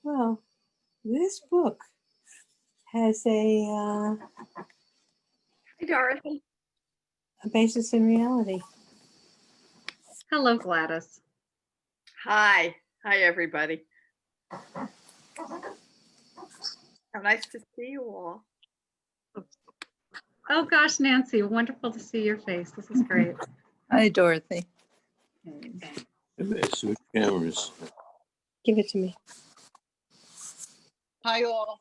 Well, this book has Hi, Dorothy. a basis in reality. Hello, Gladys. Hi. Hi, everybody. How nice to see you all. Oh gosh, Nancy, wonderful to see your face. This is great. Hi, Dorothy. Okay. Switch cameras. Give it to me. Hi, all.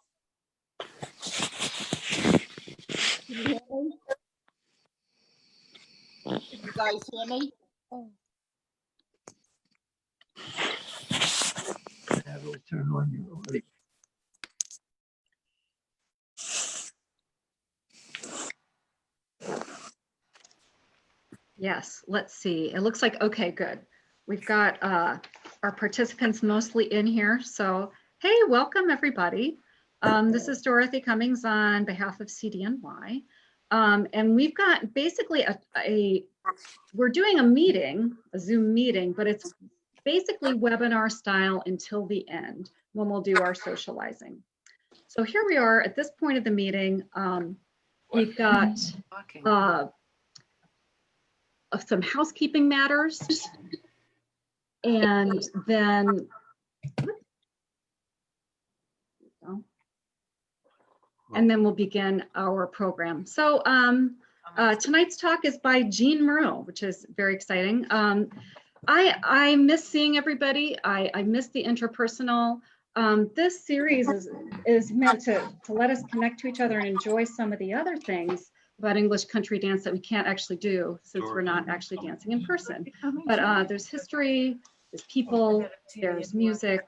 Can you hear me? Can you guys hear me? Have it turn on you already. Yes, let's see. It looks like, okay, good. We've got our participants mostly in here. So, hey, welcome everybody. This is Dorothy Cummings on behalf of CDNY. And we've got basically we're doing a meeting, a Zoom meeting, but it's basically webinar style until the end when we'll do our socializing. So here we are at this point of the meeting. We've got some housekeeping matters, and then we'll begin our program. So tonight's talk is by Jean Murrow, which is very exciting. I miss seeing everybody. I miss the interpersonal. This series is meant to let us connect to each other and enjoy some of the other things about English country dance that we can't actually do since we're not actually dancing in person. But there's history, there's people, there's music.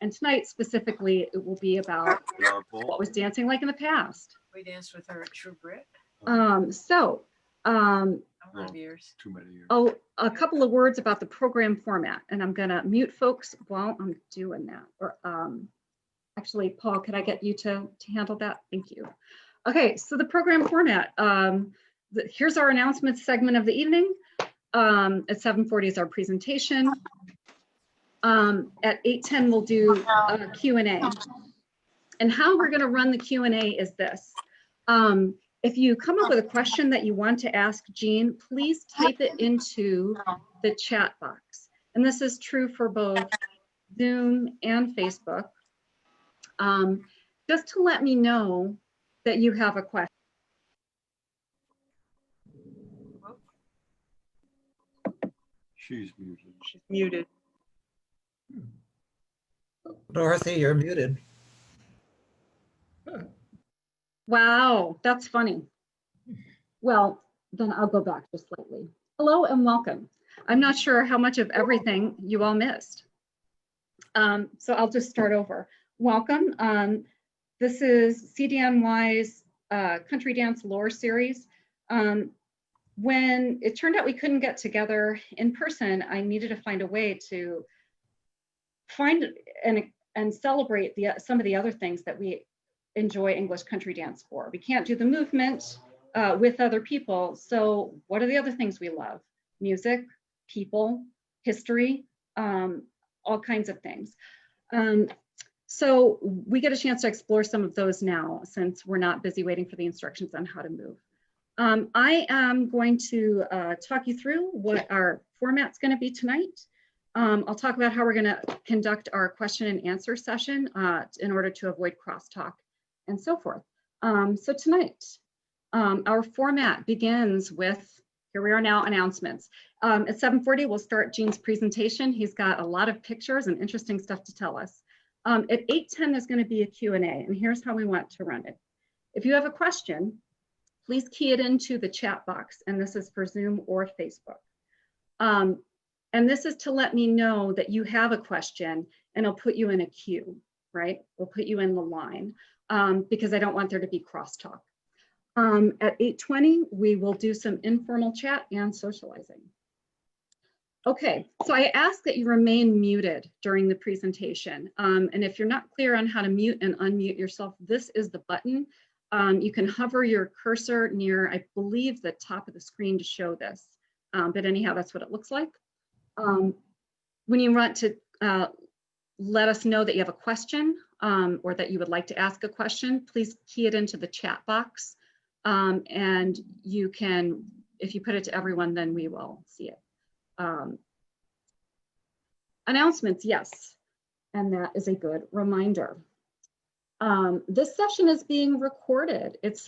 And tonight specifically, it will be about what was dancing like in the past. We danced with her at True Grit. Too many years. Oh, a couple of words about the program format, and I'm gonna mute folks while I'm doing that. Or actually, Paul, could I get you to handle that? Thank you. Okay, so the program format. Here's our announcement segment of the evening. At 7:40 is our presentation. At 8:10 we'll do a Q&A. And how we're gonna run the Q&A is this. If you come up with a question that you want to ask Jean, please type it into the chat box. And this is true for both Zoom and Facebook. Just to let me know that you have a question. She's muted. She's muted. Dorothy, you're muted. Wow, that's funny. Well, then I'll go back just slightly. Hello and welcome. I'm not sure how much of everything you all missed. So I'll just start over. Welcome. This is CDNY's Country Dance Lore series. When it turned out we couldn't get together in person, I needed to find a way to find and celebrate some of the other things that we enjoy English country dance for. We can't do the movement with other people. So what are the other things we love? Music, people, history, all kinds of things. So we get a chance to explore some of those now since we're not busy waiting for the instructions on how to move. I am going to talk you through what our format's going to be tonight. I'll talk about how we're going to conduct our question and answer session in order to avoid crosstalk and so forth. So tonight, our format begins with, here we are now, announcements. At 7:40, we'll start Jean's presentation. He's got a lot of pictures and interesting stuff to tell us. At 8:10, there's going to be a Q&A, and here's how we want to run it. If you have a question, please key it into the chat box, and this is for Zoom or Facebook. And this is to let me know that you have a question, and I'll put you in a queue, right? We'll put you in the line because I don't want there to be crosstalk. At 8:20, we will do some informal chat and socializing. Okay, so I ask that you remain muted during the presentation. And if you're not clear on how to mute and unmute yourself, this is the button. You can hover your cursor near, I believe, the top of the screen to show this. But anyhow, that's what it looks like. When you want to let us know that you have a question or that you would like to ask a question, please key it into the chat box. And you can, if you put it to everyone, then we will see it. Announcements, yes. And that is a good reminder. This session is being recorded. It's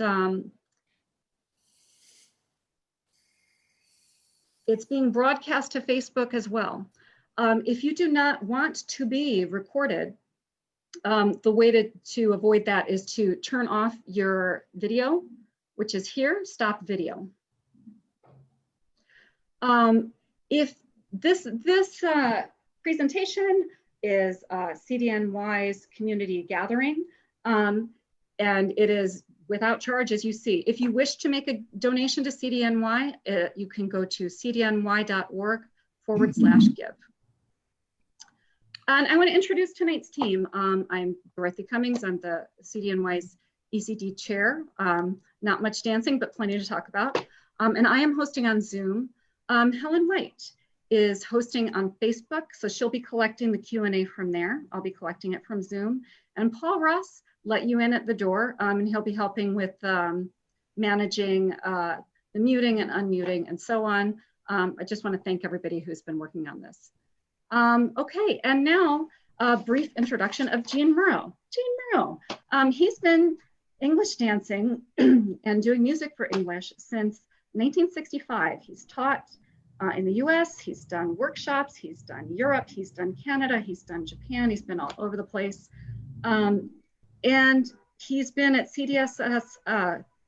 being broadcast to Facebook as well. If you do not want to be recorded, the way to avoid that is to turn off your video, which is here, stop video. If this presentation is CDNY's community gathering, and it is without charge, as you see. If you wish to make a donation to CDNY, you can go to cdny.org/give. And I want to introduce tonight's team. I'm Dorothy Cummings. I'm the CDNY's ECD chair. Not much dancing, but plenty to talk about. And I am hosting on Zoom. Helen White is hosting on Facebook, so she'll be collecting the Q&A from there. I'll be collecting it from Zoom. And Paul Ross let you in at the door, and he'll be helping with managing the muting and unmuting and so on. I just want to thank everybody who's been working on this. Okay, and now a brief introduction of Gene Murrow. Gene Murrow, he's been English dancing and doing music for English since 1965. He's taught in the US, he's done workshops, he's done Europe, he's done Canada, he's done Japan, he's been all over the place. And he's been at CDSS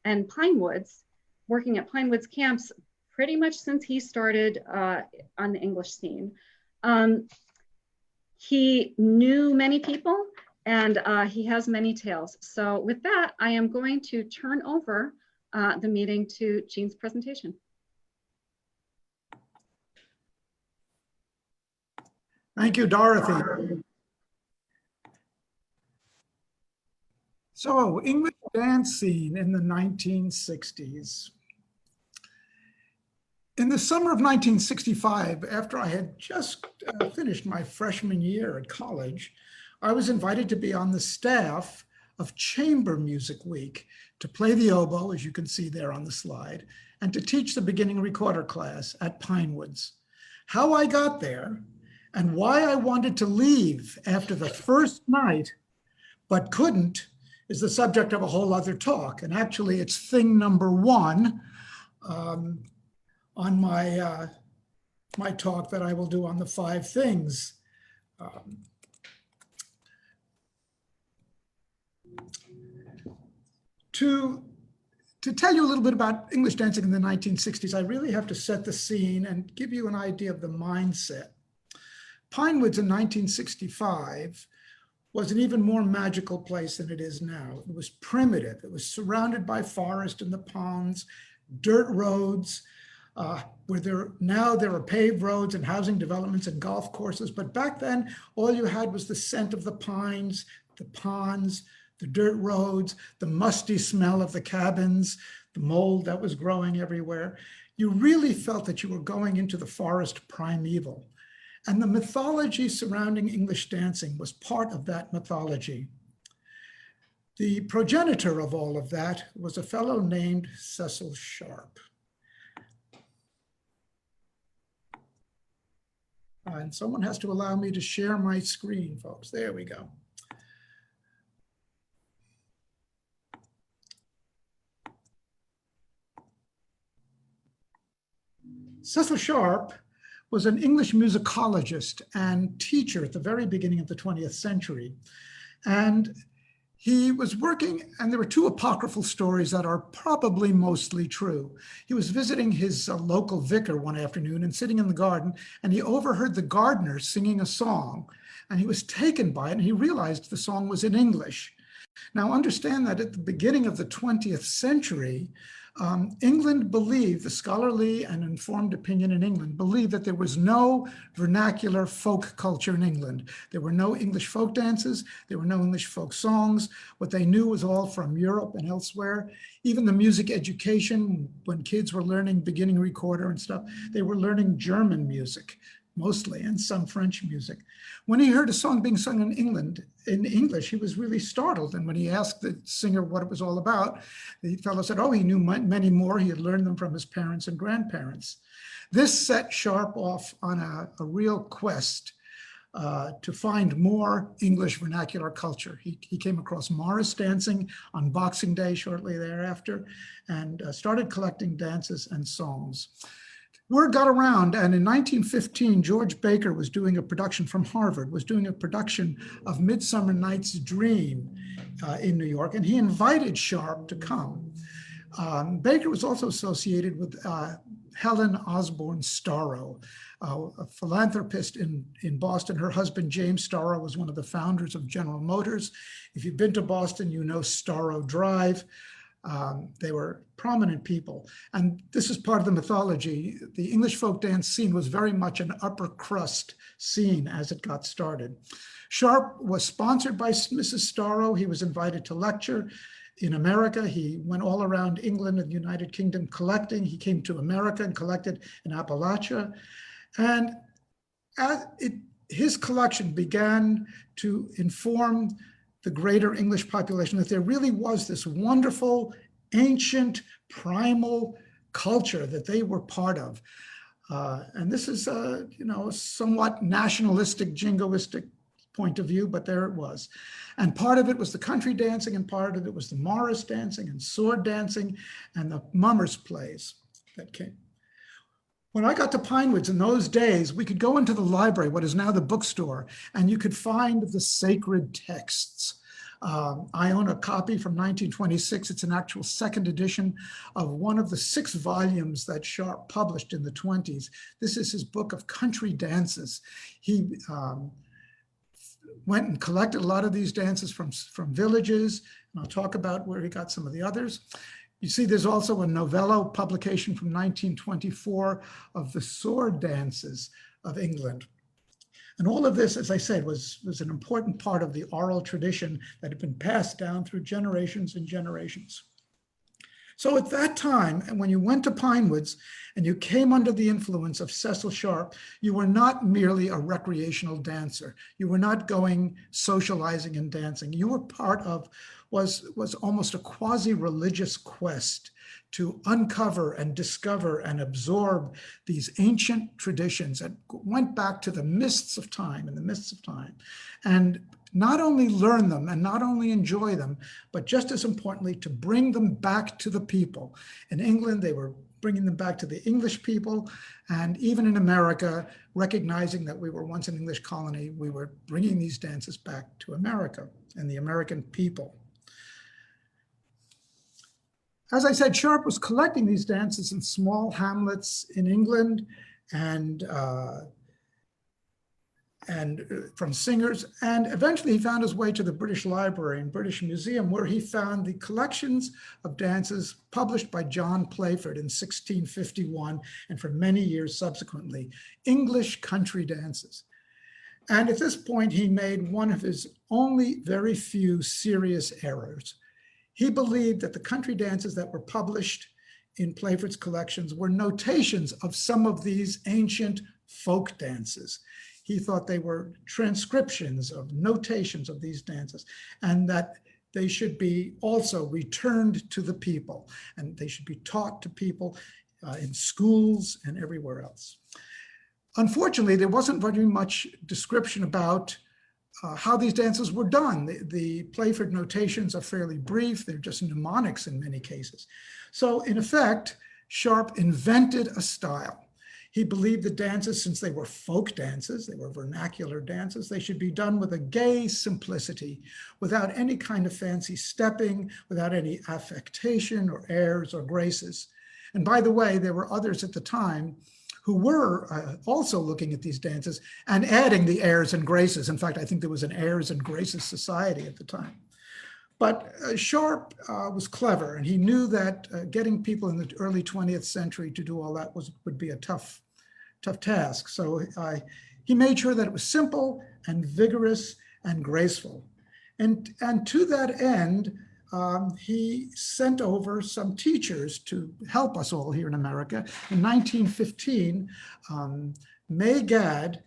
and Pinewoods, working at Pinewoods camps pretty much since he started on the English scene. He knew many people and he has many tales. So with that, I am going to turn over the meeting to Gene's presentation. Thank you, Dorothy. So, English dance scene in the 1960s. In the summer of 1965, after I had just finished my freshman year at college, I was invited to be on the staff of Chamber Music Week to play the oboe, as you can see there on the slide, and to teach the beginning recorder class at Pinewoods. How I got there and why I wanted to leave after the first night, but couldn't, is the subject of a whole other talk. And actually it's thing number one on my, my talk that I will do on the 5 things. To tell you a little bit about English dancing in the 1960s, I really have to set the scene and give you an idea of the mindset. Pinewoods in 1965 was an even more magical place than it is now. It was primitive. It was surrounded by forest and the ponds, dirt roads, where there are paved roads and housing developments and golf courses. But back then, all you had was the scent of the pines, the ponds, the dirt roads, the musty smell of the cabins, the mold that was growing everywhere. You really felt that you were going into the forest primeval. And the mythology surrounding English dancing was part of that mythology. The progenitor of all of that was a fellow named Cecil Sharp. And someone has to allow me to share my screen, folks. There we go. Cecil Sharp was an English musicologist and teacher at the very beginning of the 20th century. And he was working, and there were 2 apocryphal stories that are probably mostly true. He was visiting his local vicar one afternoon and sitting in the garden, and he overheard the gardener singing a song, and he was taken by it, and he realized the song was in English. Now understand that at the beginning of the 20th century, England believed, the scholarly and informed opinion in England believed that there was no vernacular folk culture in England. There were no English folk dances. There were no English folk songs. What they knew was all from Europe and elsewhere. Even the music education, when kids were learning beginning recorder and stuff, they were learning German music, mostly, and some French music. When he heard a song being sung in English, he was really startled. And when he asked the singer what it was all about, the fellow said, oh, he knew many more. He had learned them from his parents and grandparents. This set Sharp off on a real quest to find more English vernacular culture. He came across Morris dancing on Boxing Day shortly thereafter and started collecting dances and songs. Word got around, and in 1915, George Baker was doing a production from Harvard, was doing a production of Midsummer Night's Dream in New York, and he invited Sharp to come. Baker was also associated with Helen Osborne Starrow, a philanthropist in Boston. Her husband, James Starrow, was one of the founders of General Motors. If you've been to Boston, you know Starrow Drive. They were prominent people. And this is part of the mythology. The English folk dance scene was very much an upper crust scene as it got started. Sharp was sponsored by Mrs. Starrow. He was invited to lecture in America. He went all around England and the United Kingdom collecting. He came to America and collected in Appalachia. And his collection began to inform the greater English population that there really was this wonderful, ancient, primal culture that they were part of. And this is a somewhat nationalistic, jingoistic point of view, but there it was. And part of it was the country dancing, and part of it was the Morris dancing and sword dancing and the mummers plays that came. When I got to Pinewoods in those days, we could go into the library, what is now the bookstore, and you could find the sacred texts. I own a copy from 1926. It's an actual second edition of one of the 6 volumes that Sharp published in the 20s. This is his book of country dances. He went and collected a lot of these dances from villages, and I'll talk about where he got some of the others. You see, there's also a novello publication from 1924 of the sword dances of England. And all of this, as I said, was an important part of the oral tradition that had been passed down through generations and generations. So at that time, and when you went to Pinewoods and you came under the influence of Cecil Sharp, you were not merely a recreational dancer. You were not going socializing and dancing. You were part of was almost a quasi-religious quest to uncover and discover and absorb these ancient traditions that went back to the mists of time, and not only learn them and not only enjoy them, but just as importantly, to bring them back to the people. In England, they were bringing them back to the English people, and even in America, recognizing that we were once an English colony, we were bringing these dances back to America and the American people. As I said, Sharp was collecting these dances in small hamlets in England and from singers. And eventually he found his way to the British Library and British Museum, where he found the collections of dances published by John Playford in 1651 and for many years subsequently, English country dances. And at this point, he made one of his only very few serious errors. He believed that the country dances that were published in Playford's collections were notations of some of these ancient folk dances. He thought they were transcriptions of notations of these dances, and that they should be also returned to the people, and they should be taught to people in schools and everywhere else. Unfortunately, there wasn't very much description about how these dances were done. The Playford notations are fairly brief. They're just mnemonics in many cases. So in effect, Sharp invented a style. He believed the dances, since they were folk dances, they were vernacular dances, they should be done with a gay simplicity, without any kind of fancy stepping, without any affectation or airs or graces. And by the way, there were others at the time who were also looking at these dances and adding the airs and graces. In fact, I think there was an airs and graces society at the time. But Sharp was clever, and he knew that getting people in the early 20th century to do all that would be a tough task. So he made sure that it was simple and vigorous and graceful. And to that end, he sent over some teachers to help us all here in America. In 1915, May Gadd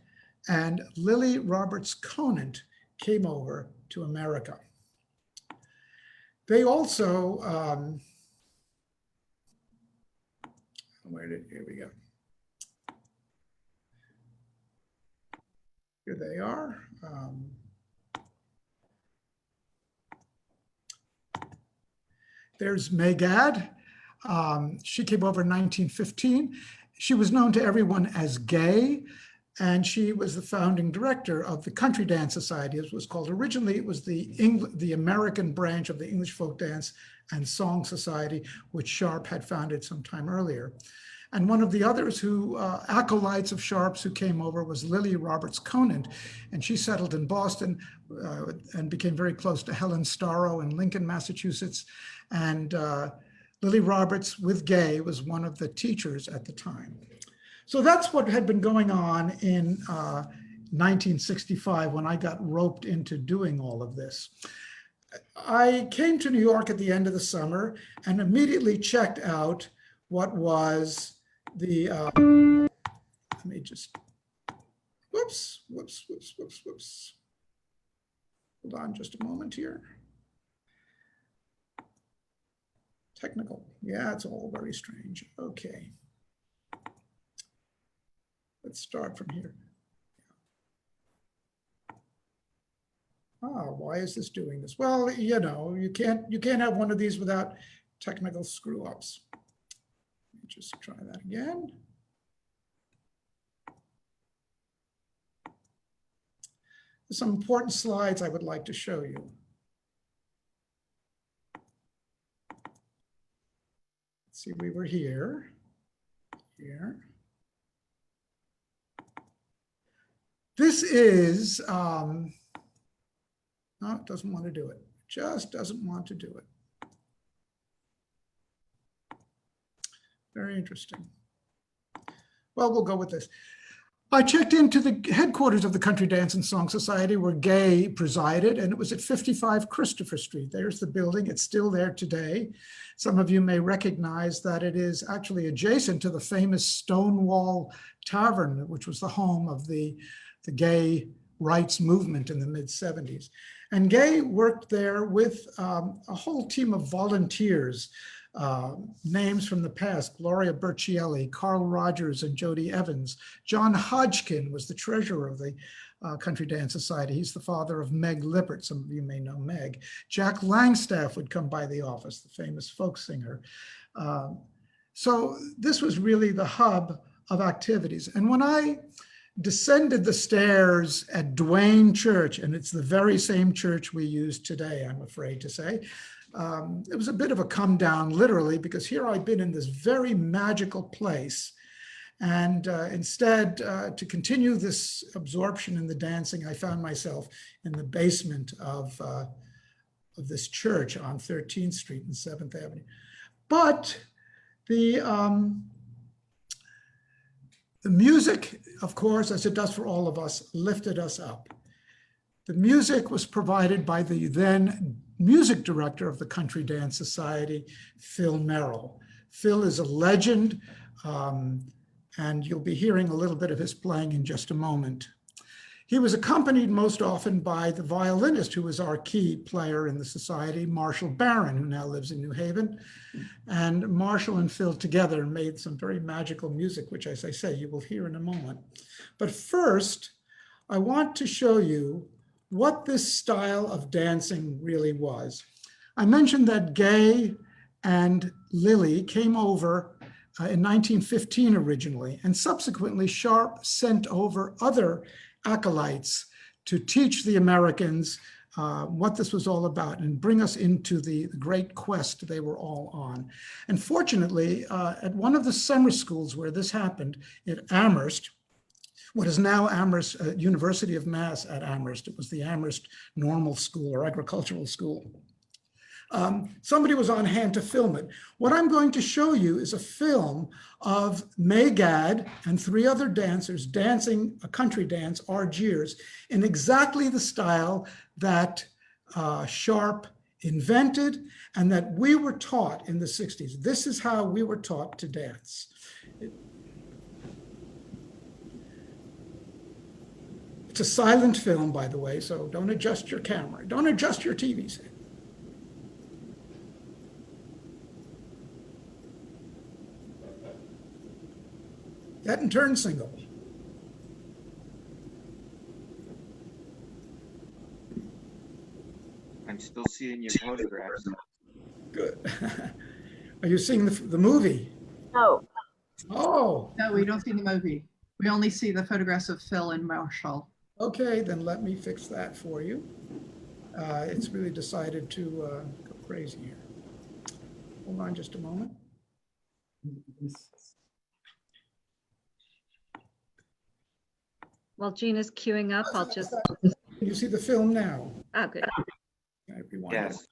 and Lily Roberts Conant came over to America. They also, here we go. Here they are. There's May Gadd. She came over in 1915. She was known to everyone as Gay, and she was the founding director of the Country Dance Society, as it was called. Originally, it was the American branch of the English Folk Dance and Song Society, which Sharp had founded some time earlier. And one of the others who, acolytes of Sharp's who came over was Lily Roberts Conant, and she settled in Boston and became very close to Helen Starrow in Lincoln, Massachusetts. And Lily Roberts with Gay was one of the teachers at the time. So that's what had been going on in 1965 when I got roped into doing all of this. I came to New York at the end of the summer and immediately checked out what was the, let me just, whoops. Hold on just a moment here. Technical, yeah, it's all very strange. Okay. Let's start from here. Oh, why is this doing this? Well, you know, you can't have one of these without technical screw-ups. Let me just try that again. There's some important slides I would like to show you. Let's see, we were here. This is, no, it doesn't want to do it. Just doesn't want to do it. Very interesting. Well, we'll go with this. I checked into the headquarters of the Country Dance and Song Society where Gay presided, and it was at 55 Christopher Street. There's the building. It's still there today. Some of you may recognize that it is actually adjacent to the famous Stonewall Tavern, which was the home of the gay rights movement in the mid-70s. And Gay worked there with a whole team of volunteers, names from the past: Gloria Bercielli, Carl Rogers, and Jody Evans. John Hodgkin was the treasurer of the Country Dance Society. He's the father of Meg Lippert. Some of you may know Meg. Jack Langstaff would come by the office, the famous folk singer. So this was really the hub of activities. And when I descended the stairs at Duane Church, and it's the very same church we use today, I'm afraid to say, it was a bit of a come down, literally, because here I'd been in this very magical place. And instead, to continue this absorption in the dancing, I found myself in the basement of this church on 13th Street and 7th Avenue. But the music, of course, as it does for all of us, lifted us up. The music was provided by the then music director of the Country Dance Society, Phil Murrow. Phil is a legend, and you'll be hearing a little bit of his playing in just a moment. He was accompanied most often by the violinist who was our key player in the society, Marshall Barron, who now lives in New Haven. And Marshall and Phil together made some very magical music, which, as I say, you will hear in a moment. But first, I want to show you what this style of dancing really was. I mentioned that Gay and Lily came over in 1915 originally, and subsequently Sharp sent over other acolytes to teach the Americans what this was all about and bring us into the great quest they were all on. And fortunately, at one of the summer schools where this happened at Amherst, what is now Amherst, University of Mass at Amherst, it was the Amherst Normal School or Agricultural School. Somebody was on hand to film it. What I'm going to show you is a film of May Gadd and 3 other dancers dancing a country dance, Argiers, in exactly the style that Sharp invented and that we were taught in the 60s. This is how we were taught to dance. It's a silent film, by the way, so don't adjust your camera. Don't adjust your TV set. Set and turn single. I'm still seeing your photographs. Good. Are you seeing the movie? No. Oh, No, we don't see the movie. We only see the photographs of Phil and Marshall. okay, then let me fix that for you. It's really decided to go crazy here. Hold on just a moment. While Gina's queuing up, I'll just, Can you see the film now? oh, good. Everyone. Yes.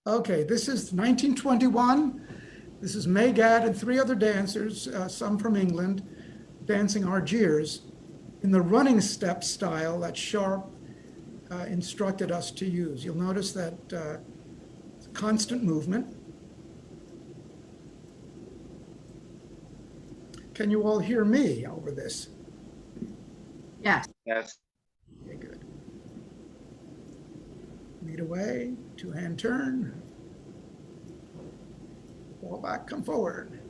Okay, this is 1921. This is May Gadd and three other dancers, some from England, dancing Argiers in the running step style that Sharp instructed us to use. You'll notice that it's a constant movement. Can you all hear me over this? Yes. Yes. Okay, good. Lead away, two-hand turn. Fall back, come forward.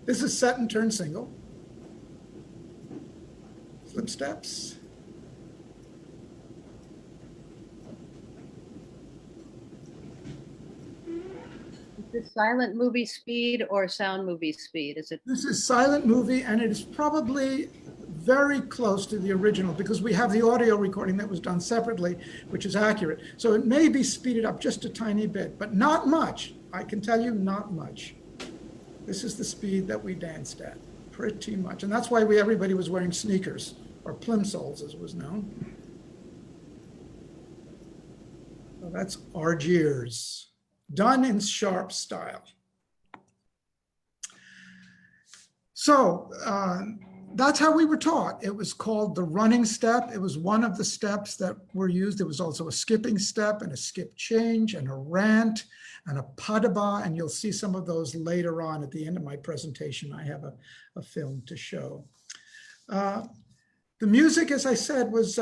This is set and turn single. Slip steps. Is this silent movie speed or sound movie speed? Is it? This is silent movie, and it is probably very close to the original because we have the audio recording that was done separately, which is accurate. So it may be speeded up just a tiny bit, but not much. I can tell you, not much. This is the speed that we danced at, pretty much. And that's why everybody was wearing sneakers, or plimsolls as was known. So that's Argiers, done in Sharp style. So that's how we were taught. It was called the running step. It was one of the steps that were used. There was also a skipping step and a skip change and a rant and a padaba, and you'll see some of those later on at the end of my presentation. I have a film to show. The music, as I said, was,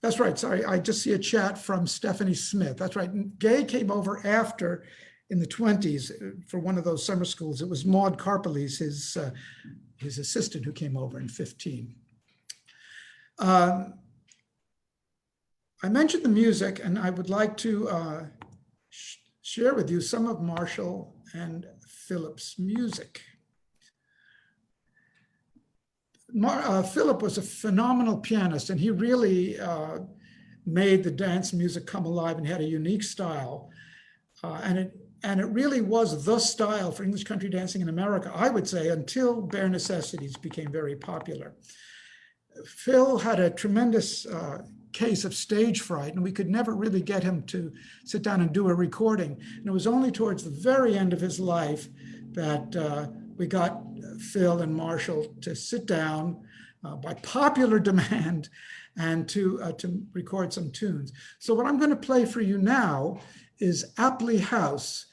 that's right, sorry, I just see a chat from Stephanie Smith. That's right, Gay came over after in the 20s for one of those summer schools. It was Maud Carpeles, his assistant, who came over in 15. I mentioned the music, and I would like to share with you some of Marshall and Philip's music. Philip was a phenomenal pianist, and he really made the dance music come alive and had a unique style. And it really was the style for English country dancing in America, I would say, until Bare Necessities became very popular. Phil had a tremendous case of stage fright, and we could never really get him to sit down and do a recording. And it was only towards the very end of his life that we got Phil and Marshall to sit down by popular demand and to record some tunes. So what I'm going to play for you now is Apley House.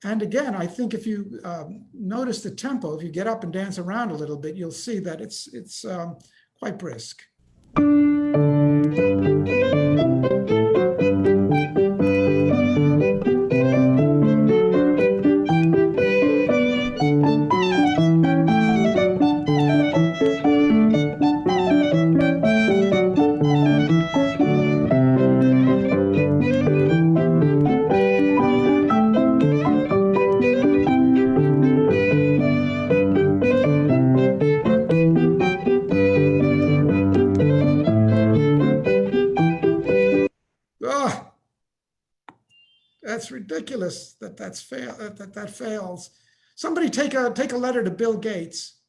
And again, I think if you notice the tempo, if you get up and dance around a little bit, you'll see that it's quite brisk. That's ridiculous that fails. Somebody take a letter to Bill Gates.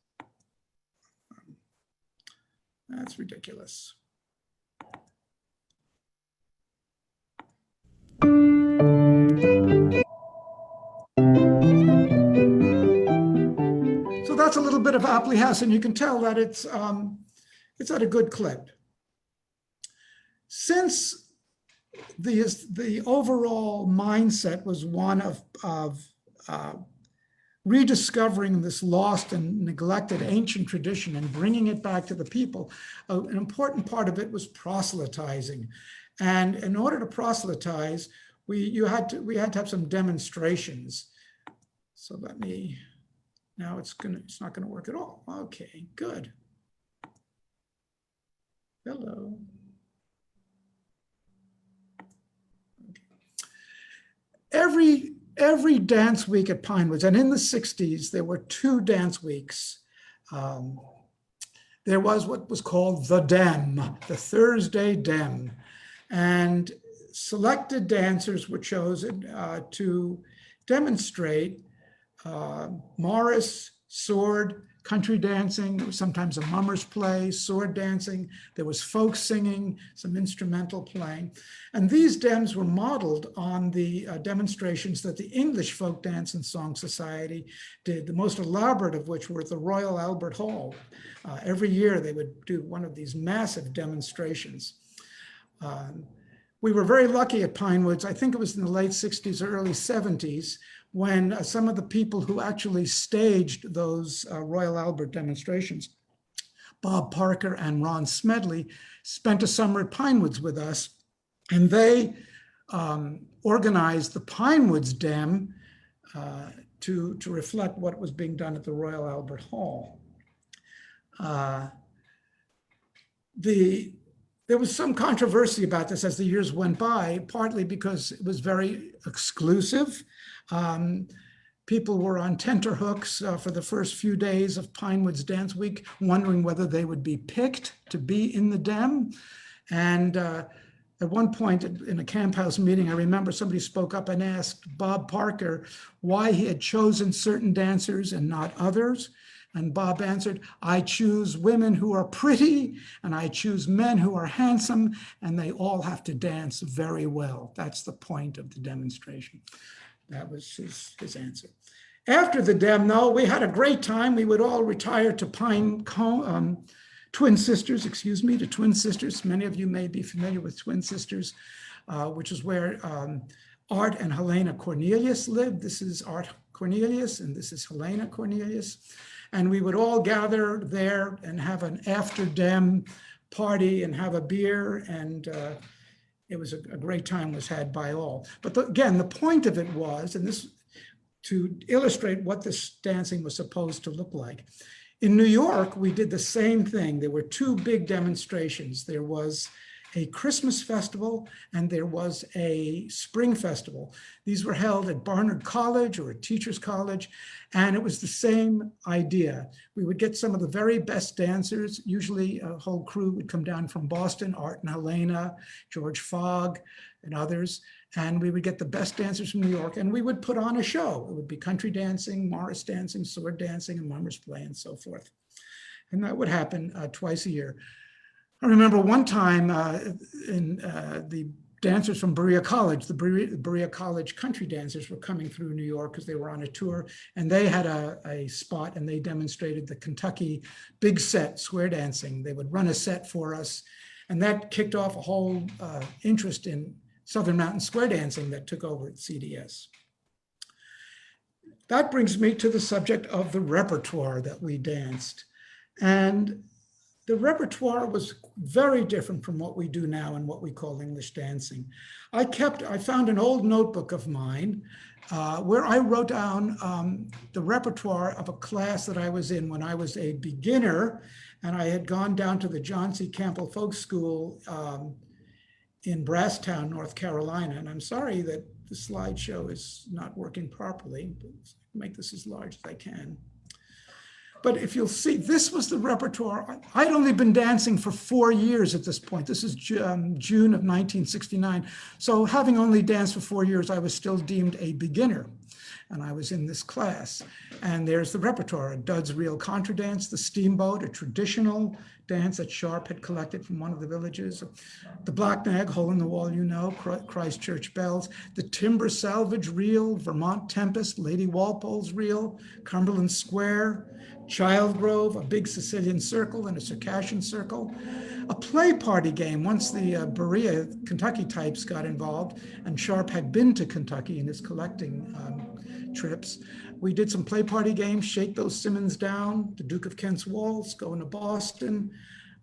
That's ridiculous. So that's a little bit of Apley House, and you can tell that it's at a good clip. Since the overall mindset was one of rediscovering this lost and neglected ancient tradition and bringing it back to the people. An important part of it was proselytizing. And in order to proselytize, we had to have some demonstrations. So now it's not gonna work at all. Okay, good. Hello. Okay. Every dance week at Pinewoods, and in the 60s, there were 2 dance weeks. There was what was called the Dem, the Thursday Dem. And selected dancers were chosen to demonstrate Morris, sword, country dancing. There was sometimes a mummers play, sword dancing. There was folk singing, some instrumental playing. And these dems were modeled on the demonstrations that the English Folk Dance and Song Society did, the most elaborate of which were at the Royal Albert Hall. Every year they would do one of these massive demonstrations. We were very lucky at Pinewoods. I think it was in the late 60s or early 70s when some of the people who actually staged those Royal Albert demonstrations, Bob Parker and Ron Smedley, spent a summer at Pinewoods with us, and they organized the Pinewoods Dem to reflect what was being done at the Royal Albert Hall. There was some controversy about this as the years went by, partly because it was very exclusive. People were on tenterhooks for the first few days of Pinewoods Dance Week, wondering whether they would be picked to be in the Dem. And at one point in a camp house meeting, I remember somebody spoke up and asked Bob Parker why he had chosen certain dancers and not others. And Bob answered, I choose women who are pretty, and I choose men who are handsome, and they all have to dance very well. That's the point of the demonstration. That was his answer. After the Dem, though, we had a great time. We would all retire to Twin Sisters, to Twin Sisters. Many of you may be familiar with Twin Sisters, which is where Art and Helena Cornelius lived. This is Art Cornelius, and this is Helena Cornelius. And we would all gather there and have an after Dem party and have a beer, and it was a great time was had by all. But again, the point of it was, and this to illustrate what this dancing was supposed to look like. In New York, we did the same thing. There were 2 big demonstrations. There was a Christmas festival and there was a spring festival. These were held at Barnard College or at Teachers College, and it was the same idea. We would get some of the very best dancers. Usually a whole crew would come down from Boston, Art and Helena, George Fogg and others, and we would get the best dancers from New York, and we would put on a show. It would be country dancing, Morris dancing, sword dancing, and mummers play, and so forth. And that would happen twice a year. I remember one time in the dancers from Berea College, the Berea College country dancers were coming through New York because they were on a tour, and they had a spot and they demonstrated the Kentucky big set square dancing. They would run a set for us, and that kicked off a whole interest in Southern Mountain square dancing that took over at CDS. That brings me to the subject of the repertoire that we danced. And the repertoire was very different from what we do now and what we call English dancing. I found an old notebook of mine where I wrote down the repertoire of a class that I was in when I was a beginner, and I had gone down to the John C. Campbell Folk School in Brasstown, North Carolina. And I'm sorry that the slideshow is not working properly, but make this as large as I can. But if you'll see, this was the repertoire. I'd only been dancing for 4 years at this point. This is June of 1969. So having only danced for 4 years, I was still deemed a beginner. And I was in this class. And there's the repertoire: Dud's Reel Contra Dance, the Steamboat, a traditional dance that Sharp had collected from one of the villages, the Black Nag, Hole in the Wall, you know, Christchurch Bells, the Timber Salvage Reel, Vermont Tempest, Lady Walpole's Reel, Cumberland Square, Child Grove, a big Sicilian circle and a Circassian circle, a play party game. Once the Berea, Kentucky types got involved, and Sharp had been to Kentucky in his collecting trips, We did some play party games, Shake Those Simmons Down, The Duke of Kent's Waltz, Going to Boston,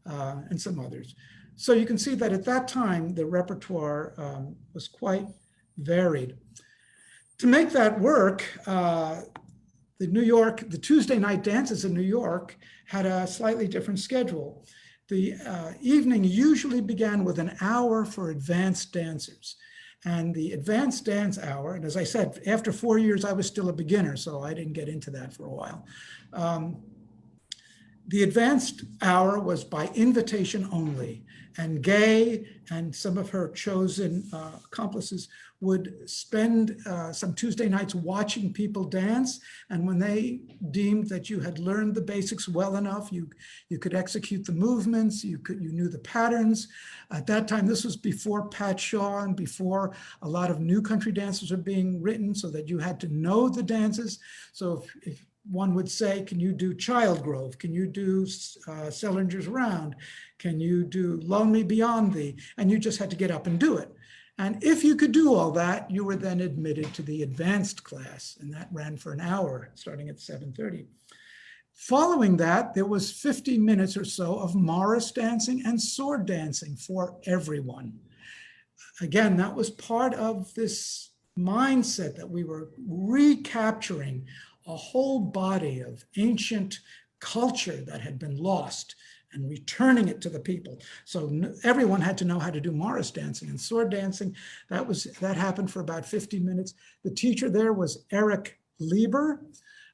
and some others. So you can see that at that time, the repertoire was quite varied. To make that work, the Tuesday night dances in New York had a slightly different schedule. The evening usually began with an hour for advanced dancers. And the advanced dance hour, and as I said, after 4 years, I was still a beginner, so I didn't get into that for a while. The advanced hour was by invitation only, and Gay and some of her chosen accomplices would spend some Tuesday nights watching people dance. And when they deemed that you had learned the basics well enough, you could execute the movements, you knew the patterns. At that time, this was before Pat Shaw and before a lot of new country dances were being written, so that you had to know the dances. So if one would say, can you do Child Grove? Can you do Sellinger's Round? Can you do Lull Me Beyond Thee? And you just had to get up and do it. And if you could do all that, you were then admitted to the advanced class, and that ran for an hour, starting at 7:30. Following that, there was 50 minutes or so of Morris dancing and sword dancing for everyone. Again, that was part of this mindset that we were recapturing a whole body of ancient culture that had been lost and returning it to the people. So everyone had to know how to do Morris dancing and sword dancing. That happened for about 50 minutes. The teacher there was Eric Lieber.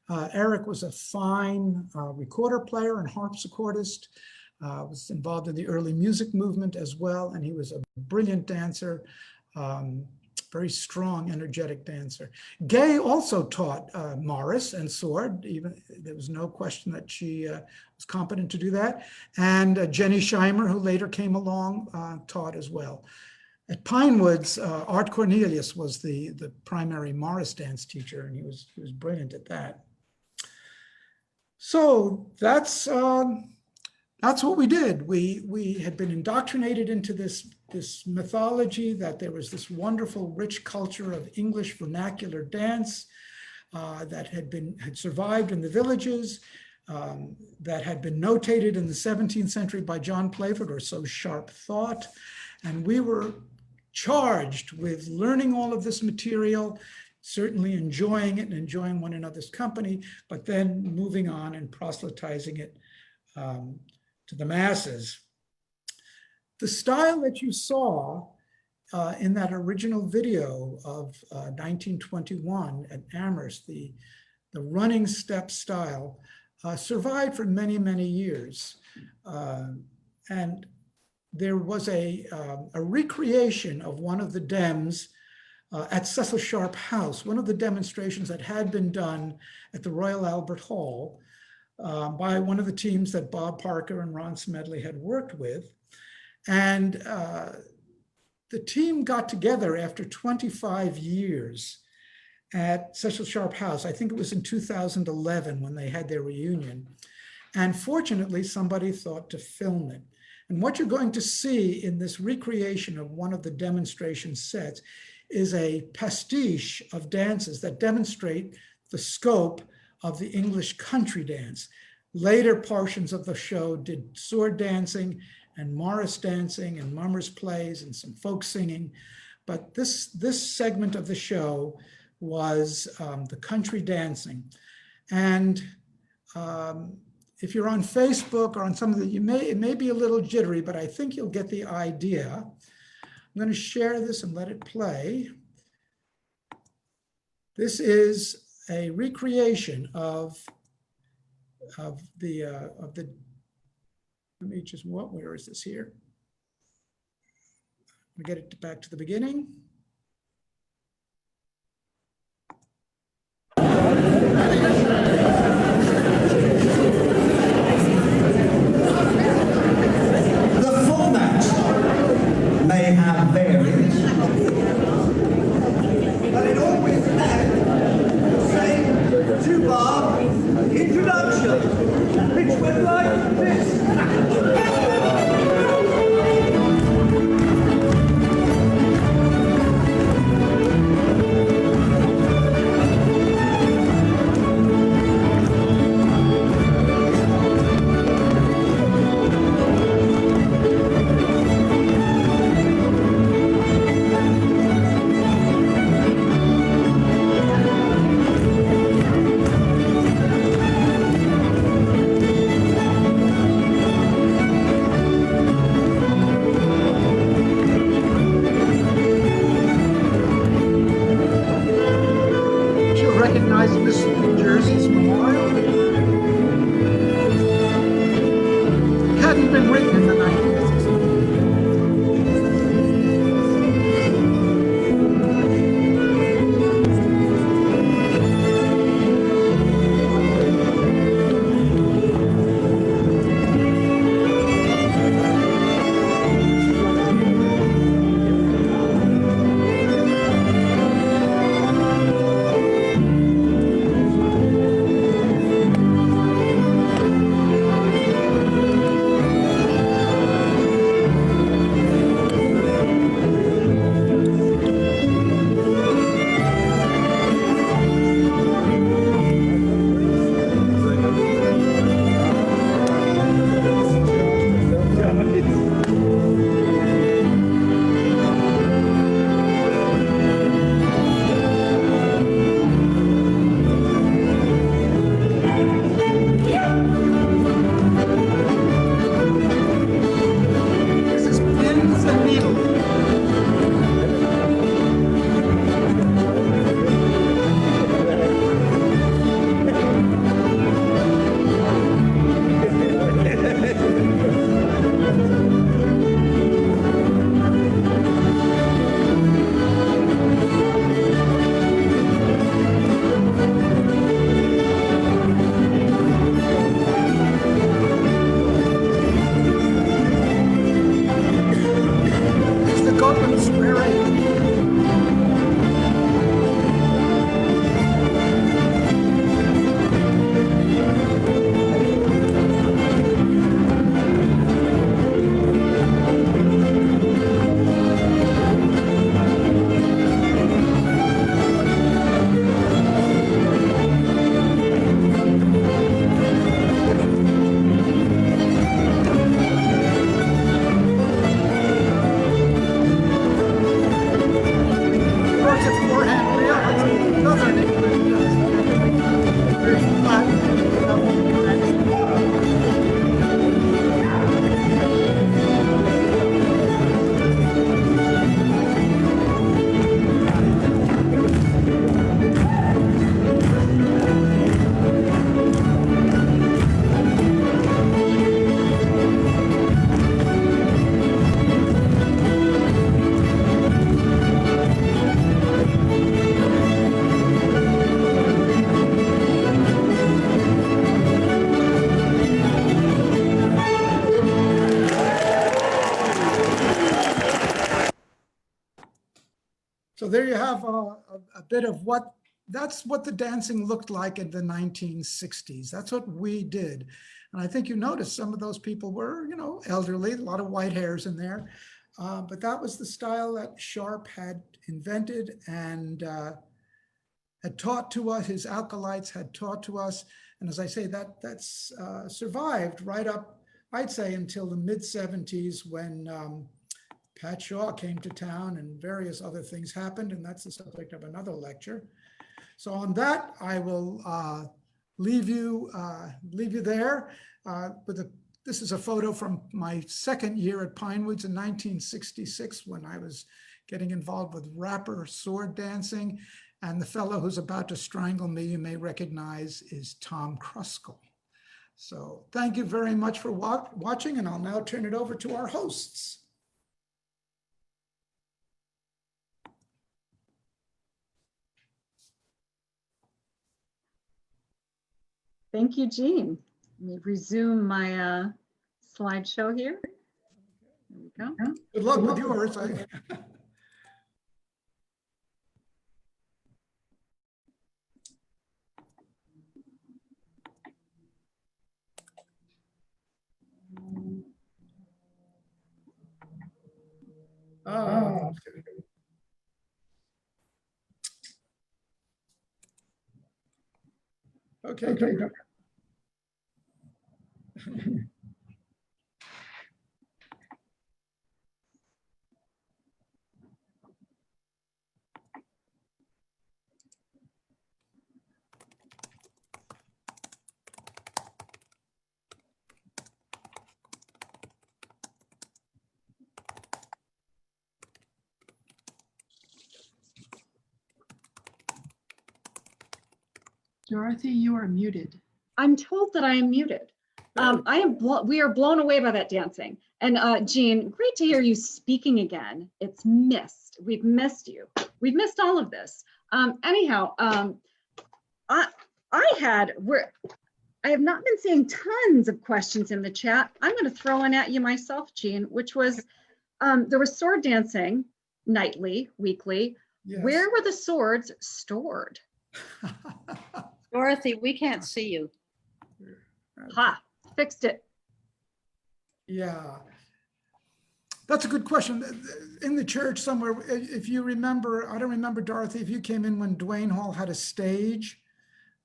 Eric was a fine recorder player and harpsichordist, was involved in the early music movement as well, and he was a brilliant dancer, very strong, energetic dancer. Gay also taught Morris and sword. Even there was no question that she was competent to do that. And Jenny Scheimer, who later came along, taught as well. At Pinewoods, Art Cornelius was the primary Morris dance teacher, and he was brilliant at that. So that's what we did. We had been indoctrinated into this mythology that there was this wonderful, rich culture of English vernacular dance that had survived in the villages, that had been notated in the 17th century by John Playford, or so Sharp thought. And we were charged with learning all of this material, certainly enjoying it and enjoying one another's company, but then moving on and proselytizing it to the masses. The style that you saw in that original video of 1921 at Amherst, the running step style, survived for many, many years. And there was a recreation of one of the dems at Cecil Sharp House, one of the demonstrations that had been done at the Royal Albert Hall by one of the teams that Bob Parker and Ron Smedley had worked with. And the team got together after 25 years at Cecil Sharp House. I think it was in 2011 when they had their reunion. And fortunately, somebody thought to film it. And what you're going to see in this recreation of one of the demonstration sets is a pastiche of dances that demonstrate the scope of the English country dance. Later portions of the show did sword dancing and Morris dancing and mummers plays and some folk singing. But this segment of the show was the country dancing. And if you're on Facebook or on some of the, it may be a little jittery, but I think you'll get the idea. I'm going to share this and let it play. This is a recreation of the, let me just, where is this here? We get it back to the beginning. The format may have varied, but it always had the same two-bar introduction, which went like this. recognize Miss New Jersey's memorial? It hadn't been written in the 1960s. This is pins and needles. This is the Gotland Square Eight. Of course, it's forehand rail. That's what Southern England does. Very flat. So there you have a bit of that's what the dancing looked like in the 1960s. That's what we did. And I think you noticed some of those people were, elderly, a lot of white hairs in there. But that was the style that Sharp had invented and had taught to us, his acolytes had taught to us. And as I say, that's survived right up, I'd say, until the mid-70s when Pat Shaw came to town and various other things happened, and that's the subject of another lecture. So on that, I will leave you there. This is a photo from my second year at Pinewoods in 1966 when I was getting involved with rapper sword dancing. And the fellow who's about to strangle me, you may recognize, is Tom Kruskal. So thank you very much for watching, and I'll now turn it over to our hosts. Thank you, Jean. Let me resume my slideshow here. There we go. Good luck with yours. Oh. Okay. Dorothy, you are muted. I'm told that I am muted. We are blown away by that dancing. And Jean, great to hear you speaking again. It's missed. We've missed you. We've missed all of this. Anyhow, I have not been seeing tons of questions in the chat. I'm going to throw one at you myself, Jean, which was there was sword dancing nightly, weekly. Yes. Where were the swords stored? Dorothy, we can't see you. Ha, fixed it. Yeah, that's a good question. In the church somewhere, if you remember, I don't remember, Dorothy, if you came in when Duane Hall had a stage.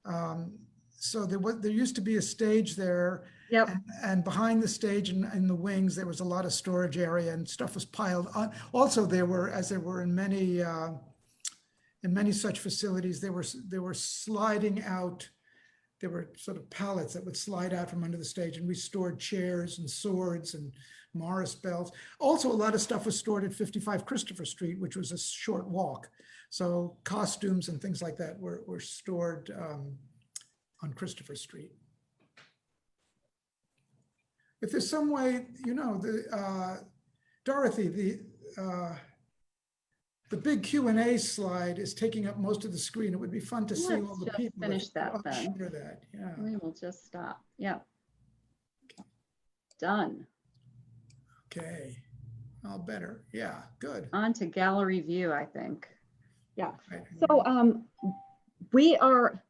So there used to be a stage there. Yep. And behind the stage and in the wings, there was a lot of storage area and stuff was piled on. Also, there were, as there were in many such facilities, they were sliding out. There were sort of pallets that would slide out from under the stage, and we stored chairs and swords and Morris bells. Also, a lot of stuff was stored at 55 Christopher Street, which was a short walk. So costumes and things like that were stored on Christopher Street. If there's some way, you know, Dorothy, the big Q&A slide is taking up most of the screen. It would be fun to see all the Let's people. finish that then. Share that. Yeah. We will just stop. Yep. Done. Okay. All better. Yeah. Good. On to gallery view, I think. Yeah. Right. So we are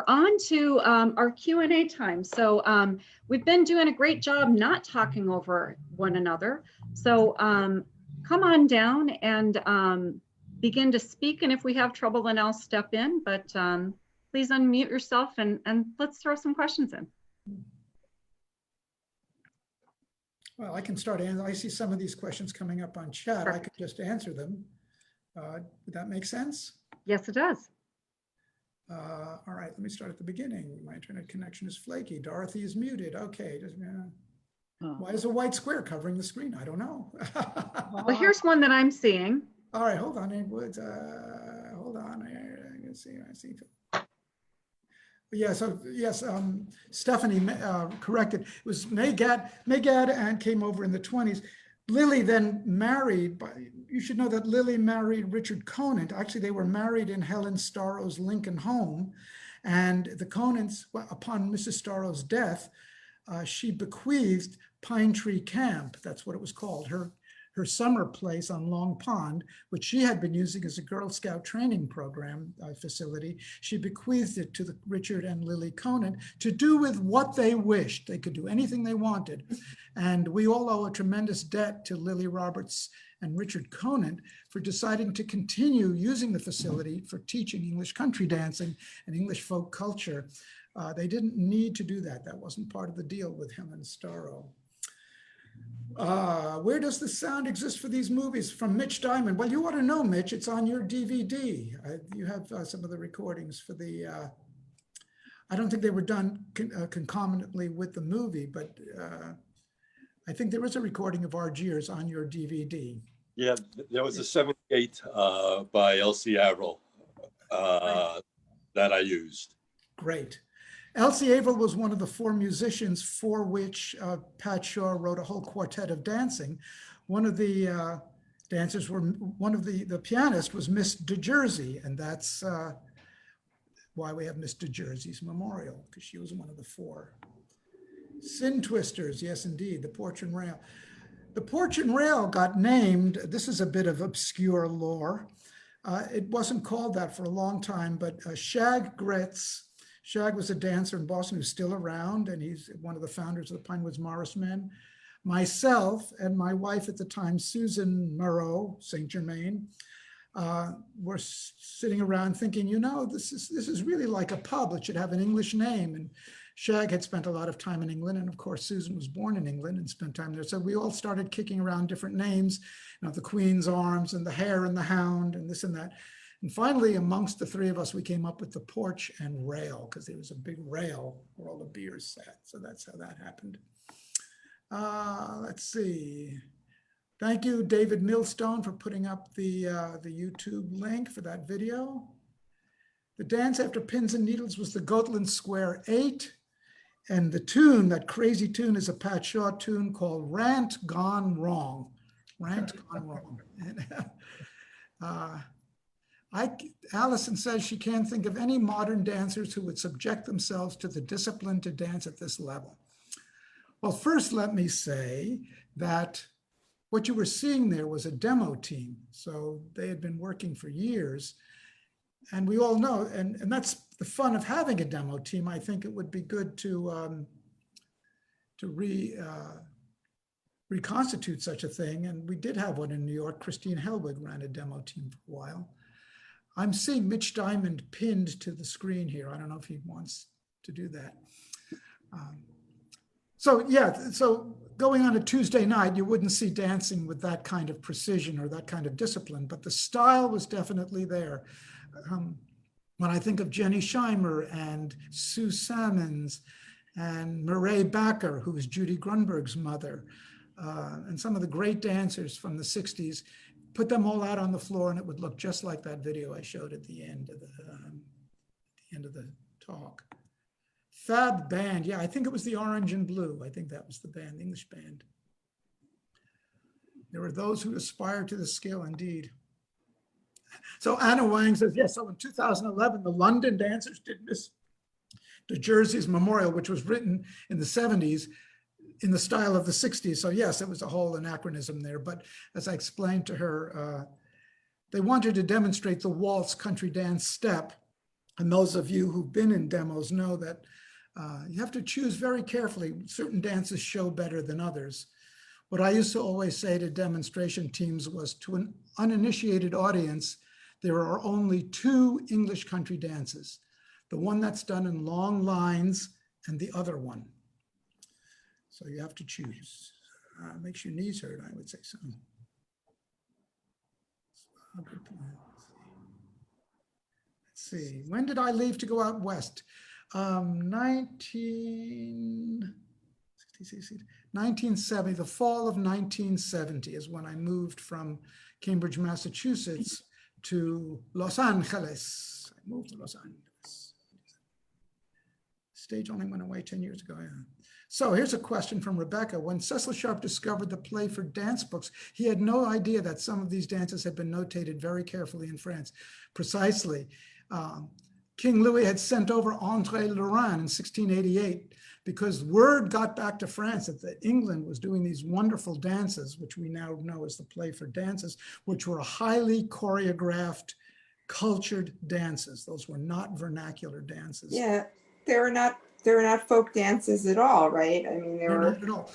on to our Q&A time. So we've been doing a great job not talking over one another. So come on down and begin to speak. And if we have trouble, then I'll step in. But please unmute yourself and let's throw some questions in. Well, I can start. I see some of these questions coming up on chat. Perfect. I could just answer them. Would that make sense? Yes, it does. All right, let me start at the beginning. My internet connection is flaky. Dorothy is muted. Okay. Why is a white square covering the screen? I don't know. Well, here's one that I'm seeing. All right, hold on. Hold on. I see. Yeah, so yes, Stephanie corrected. It was Megad and came over in the 20s. Lily then married, you should know that Lily married Richard Conant. Actually, they were married in Helen Starrow's Lincoln home. And the Conants, upon Mrs. Starrow's death, she bequeathed Pine Tree Camp, that's what it was called, her summer place on Long Pond, which she had been using as a Girl Scout training program facility. She bequeathed it to Richard and Lily Conant to do with what they wished. They could do anything they wanted. And we all owe a tremendous debt to Lily Roberts and Richard Conant for deciding to continue using the facility for teaching English country dancing and English folk culture. They didn't need to do that. That wasn't part of the deal with Helen Starrow. Where does the sound exist for these movies? From Mitch Diamond. Well, you ought to know, Mitch, it's on your DVD. You have some of the recordings for the, I don't think they were done concomitantly with the movie, but I think there is a recording of Argiers on your DVD. Yeah, there was a 78 by Elsie Averill that I used. Great. Elsie Averill was one of the 4 musicians for which Pat Shaw wrote a whole quartet of dancing. One of the dancers the pianist was Miss DeJersey, and that's why we have Miss DeJersey's memorial, because she was one of the 4. Sin Twisters, yes, indeed, the Porch and Rail. The Porch and Rail got named, this is a bit of obscure lore. It wasn't called that for a long time, but Shag Gritz, Shag was a dancer in Boston who's still around, and he's one of the founders of the Pinewoods Morris Men. Myself and my wife at the time, Susan Murrow, St. Germain, were sitting around thinking, you know, this is really like a pub. It should have an English name. And Shag had spent a lot of time in England, and of course, Susan was born in England and spent time there. So we all started kicking around different names, you know, the Queen's Arms and the Hare and the Hound and this and that. And finally, amongst the 3 of us, we came up with the Porch and Rail, because there was a big rail where all the beers sat. So that's how that happened. Let's see. Thank you, David Millstone, for putting up the YouTube link for that video. The dance after pins and needles was the Gotland Square 8. And the tune, that crazy tune, is a Pat Shaw tune called Rant Gone Wrong. Rant Gone Wrong. And, Allison says she can't think of any modern dancers who would subject themselves to the discipline to dance at this level. Well, first, let me say that what you were seeing there was a demo team. So they had been working for years. And we all know, and that's the fun of having a demo team. I think it would be good to reconstitute such a thing. And we did have one in New York. Christine Helwig ran a demo team for a while. I'm seeing Mitch Diamond pinned to the screen here. I don't know if he wants to do that. So yeah, so going on a Tuesday night, you wouldn't see dancing with that kind of precision or that kind of discipline, but the style was definitely there. When I think of Jenny Scheimer and Sue Salmons and Murray Backer, who was Judy Grunberg's mother, and some of the great dancers from the 60s, put them all out on the floor and it would look just like that video I showed at the end of the talk. Fab band, yeah, I think it was the Orange and Blue. I think that was the band, the English band. There were those who aspired to the skill, indeed. So Anna Wang says, yes, so in 2011, the London dancers did Miss New Jersey's Memorial, which was written in the 70s in the style of the 60s. So yes, it was a whole anachronism there. But as I explained to her, they wanted to demonstrate the waltz country dance step. And those of you who've been in demos know that you have to choose very carefully. Certain dances show better than others. What I used to always say to demonstration teams was, to an uninitiated audience, there are only 2 English country dances. The one that's done in long lines and the other one. So you have to choose. Makes your knees hurt, I would say so. Let's see, when did I leave to go out west? 1970, the fall of 1970 is when I moved from Cambridge, Massachusetts to Los Angeles. I moved to Los Angeles. Stage only went away 10 years ago, yeah. So here's a question from Rebecca. When Cecil Sharp discovered the play for dance books, he had no idea that some of these dances had been notated very carefully in France. Precisely. King Louis had sent over André Lorrain in 1688 because word got back to France that England was doing these wonderful dances, which we now know as the play for dances, which were highly choreographed, cultured dances. Those were not vernacular dances. Yeah, they were not folk dances at all, right? I mean, they were not at all.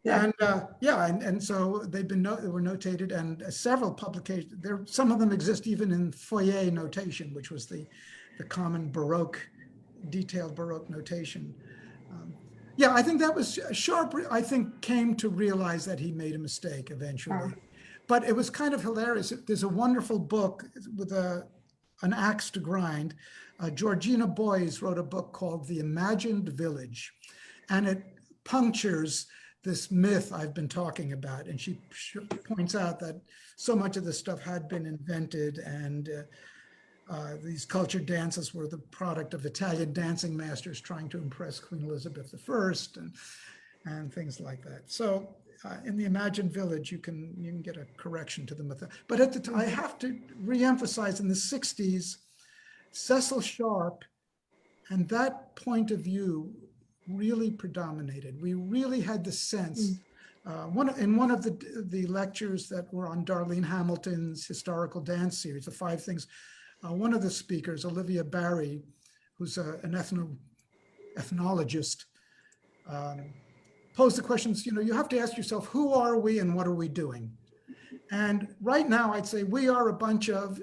Yeah. And so they were notated, and several publications. Some of them exist even in foyer notation, which was the common Baroque, detailed Baroque notation. Yeah, I think that was Sharp. I think came to realize that he made a mistake eventually, but it was kind of hilarious. There's a wonderful book with an axe to grind. Georgina Boyes wrote a book called The Imagined Village, and it punctures this myth I've been talking about. And she points out that so much of this stuff had been invented, and these cultured dances were the product of Italian dancing masters trying to impress Queen Elizabeth I and things like that. So in The Imagined Village, you can get a correction to the myth. But at the time, I have to reemphasize, in the 60s, Cecil Sharp and that point of view really predominated. We really had the sense. In one of the lectures that were on Darlene Hamilton's historical dance series, the 5 things, one of the speakers, Olivia Barry, who's an ethnologist, posed the questions, you have to ask yourself, who are we and what are we doing? And right now, I'd say we are a bunch of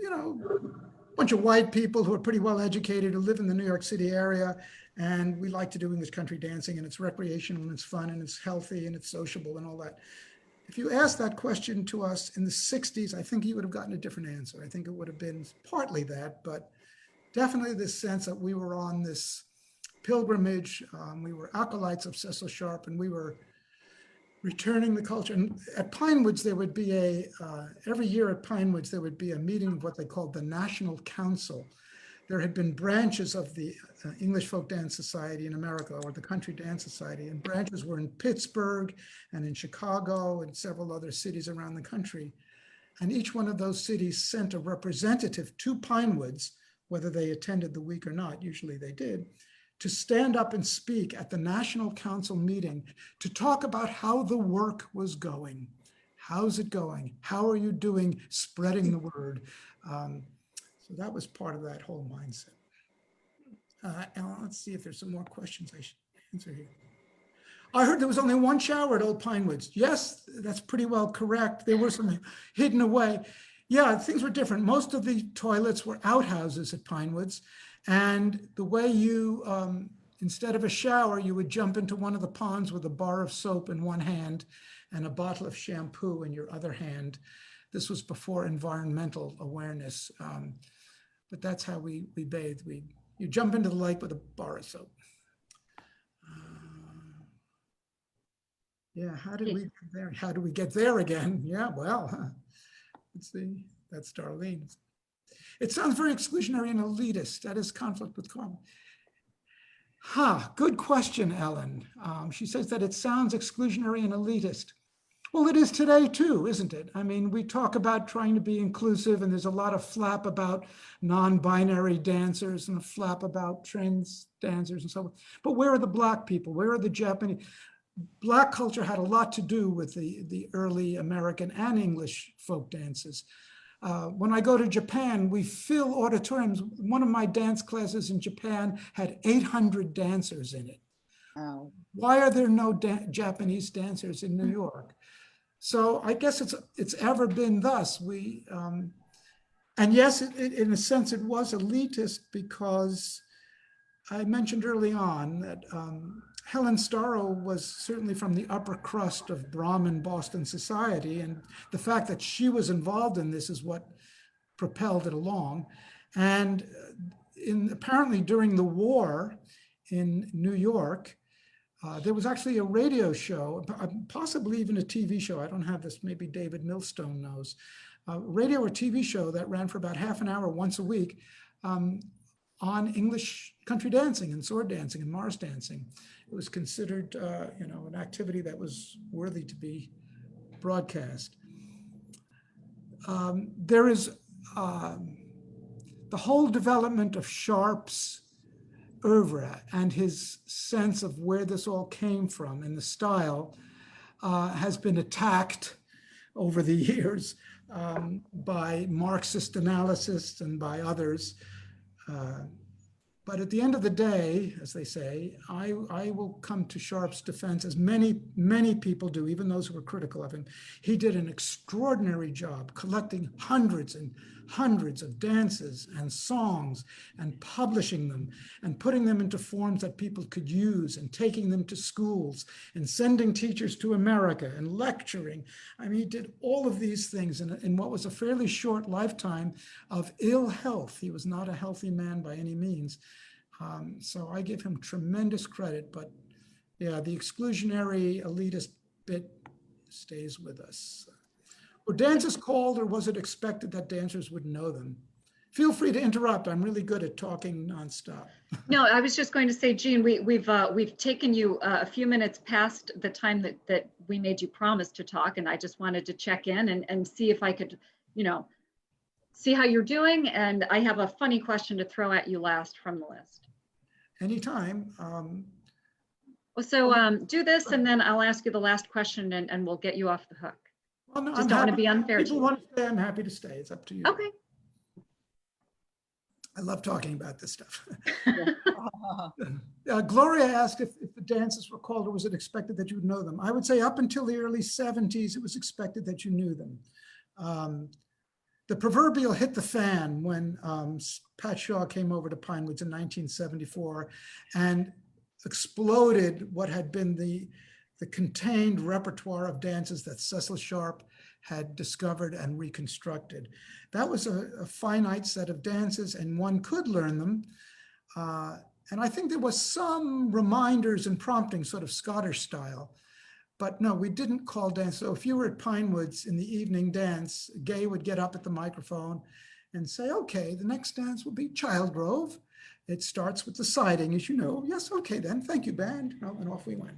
white people who are pretty well educated, who live in the New York City area, and we like to do English country dancing, and it's recreational, and it's fun, and it's healthy, and it's sociable, and all that. If you asked that question to us in the 60s, I think you would have gotten a different answer. I think it would have been partly that, but definitely this sense that we were on this pilgrimage. We were acolytes of Cecil Sharp, and we were returning the culture. And at Pinewoods, there would be every year at Pinewoods, there would be a meeting of what they called the National Council. there had been branches of the English Folk Dance Society in America, or the Country Dance Society, and branches were in Pittsburgh and in Chicago and several other cities around the country. And each one of those cities sent a representative to Pinewoods, whether they attended the week or not, usually they did, to stand up and speak at the National Council meeting to talk about how the work was going. How's it going? How are you doing spreading the word? So that was part of that whole mindset. And let's see if there's some more questions I should answer here. I heard there was only one shower at Old Pinewoods. Yes, that's pretty well correct. There were some hidden away. Yeah, things were different. Most of the toilets were outhouses at Pinewoods. And the way you, instead of a shower, you would jump into one of the ponds with a bar of soap in one hand and a bottle of shampoo in your other hand. This was before environmental awareness. But that's how we bathed. You jump into the lake with a bar of soap. Yeah, how did we get there? How do we get there again? Yeah, well, let's see. That's Darlene. It sounds very exclusionary and elitist. That is conflict with karma. Good question, Ellen. She says that it sounds exclusionary and elitist. Well, it is today too, isn't it? I mean, we talk about trying to be inclusive, and there's a lot of flap about non-binary dancers and a flap about trans dancers and so on. But where are the Black people? Where are the Japanese? Black culture had a lot to do with the early American and English folk dances. When I go to Japan, we fill auditoriums. One of my dance classes in Japan had 800 dancers in it. Wow. Why are there no Japanese dancers in New York? So I guess it's ever been thus. And yes, in a sense, it was elitist because I mentioned early on that Helen Starrow was certainly from the upper crust of Brahmin Boston society. And the fact that she was involved in this is what propelled it along. And apparently during the war in New York, there was actually a radio show, possibly even a TV show. I don't have this, maybe David Millstone knows. A radio or TV show that ran for about half an hour once a week on English country dancing and sword dancing and Morris dancing. It was considered, an activity that was worthy to be broadcast. There is the whole development of Sharp's oeuvre and his sense of where this all came from and the style has been attacked over the years by Marxist analysts and by others. But at the end of the day, as they say, I will come to Sharp's defense, as many people do, even those who are critical of him. He did an extraordinary job collecting hundreds and hundreds of dances and songs and publishing them and putting them into forms that people could use and taking them to schools and sending teachers to America and lecturing. I mean, he did all of these things in what was a fairly short lifetime of ill health. He was not a healthy man by any means. So I give him tremendous credit, but yeah, the exclusionary elitist bit stays with us. Were dances called, or was it expected that dancers would know them? Feel free to interrupt. I'm really good at talking nonstop. No, I was just going to say, Jean, we've taken you a few minutes past the time that we made you promise to talk, and I just wanted to check in and see if I could, see how you're doing. And I have a funny question to throw at you last from the list. Anytime. So do this, and then I'll ask you the last question, and we'll get you off the hook. Well, no, Just don't want to be unfair to people you. want to stay, I'm happy to stay. It's up to you. Okay. I love talking about this stuff. Gloria asked if the dances were called, or was it expected that you would know them? I would say up until the early 70s, it was expected that you knew them. The proverbial hit the fan when Pat Shaw came over to Pinewoods in 1974 and exploded what had been the contained repertoire of dances that Cecil Sharp had discovered and reconstructed. That was a finite set of dances, and one could learn them. And I think there was some reminders and prompting, sort of Scottish style. But no, we didn't call dance. So if you were at Pinewoods in the evening dance, Gay would get up at the microphone and say, okay, the next dance will be Child Grove. It starts with the siding, as you know. Yes, okay then, thank you, band. And off we went.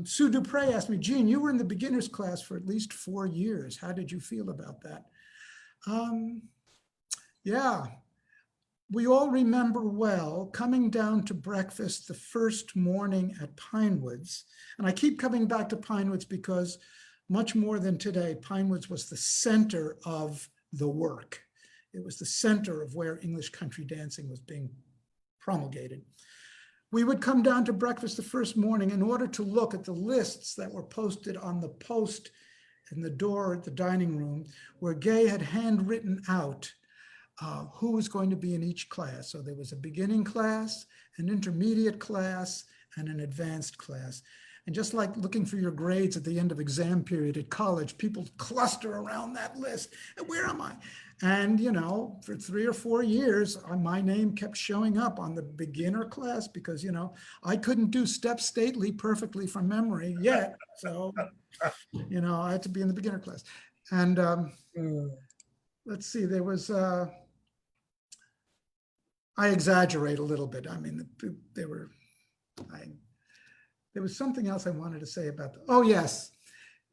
Sue Dupre asked me, Jean, you were in the beginners class for at least 4 years. How did you feel about that? Yeah, we all remember well coming down to breakfast the first morning at Pinewoods. And I keep coming back to Pinewoods because much more than today, Pinewoods was the center of the work. It was the center of where English country dancing was being promulgated. We would come down to breakfast the first morning in order to look at the lists that were posted on the post in the door at the dining room, where Gay had handwritten out who was going to be in each class. So there was a beginning class, an intermediate class, and an advanced class. And just like looking for your grades at the end of exam period at college, people cluster around that list. And where am I? And, you know, for 3 or 4 years, my name kept showing up on the beginner class because, you know, I couldn't do Step Stately perfectly from memory yet. So, you know, I had to be in the beginner class. And let's see, there was, I exaggerate a little bit. I mean, there was something else I wanted to say about oh yes,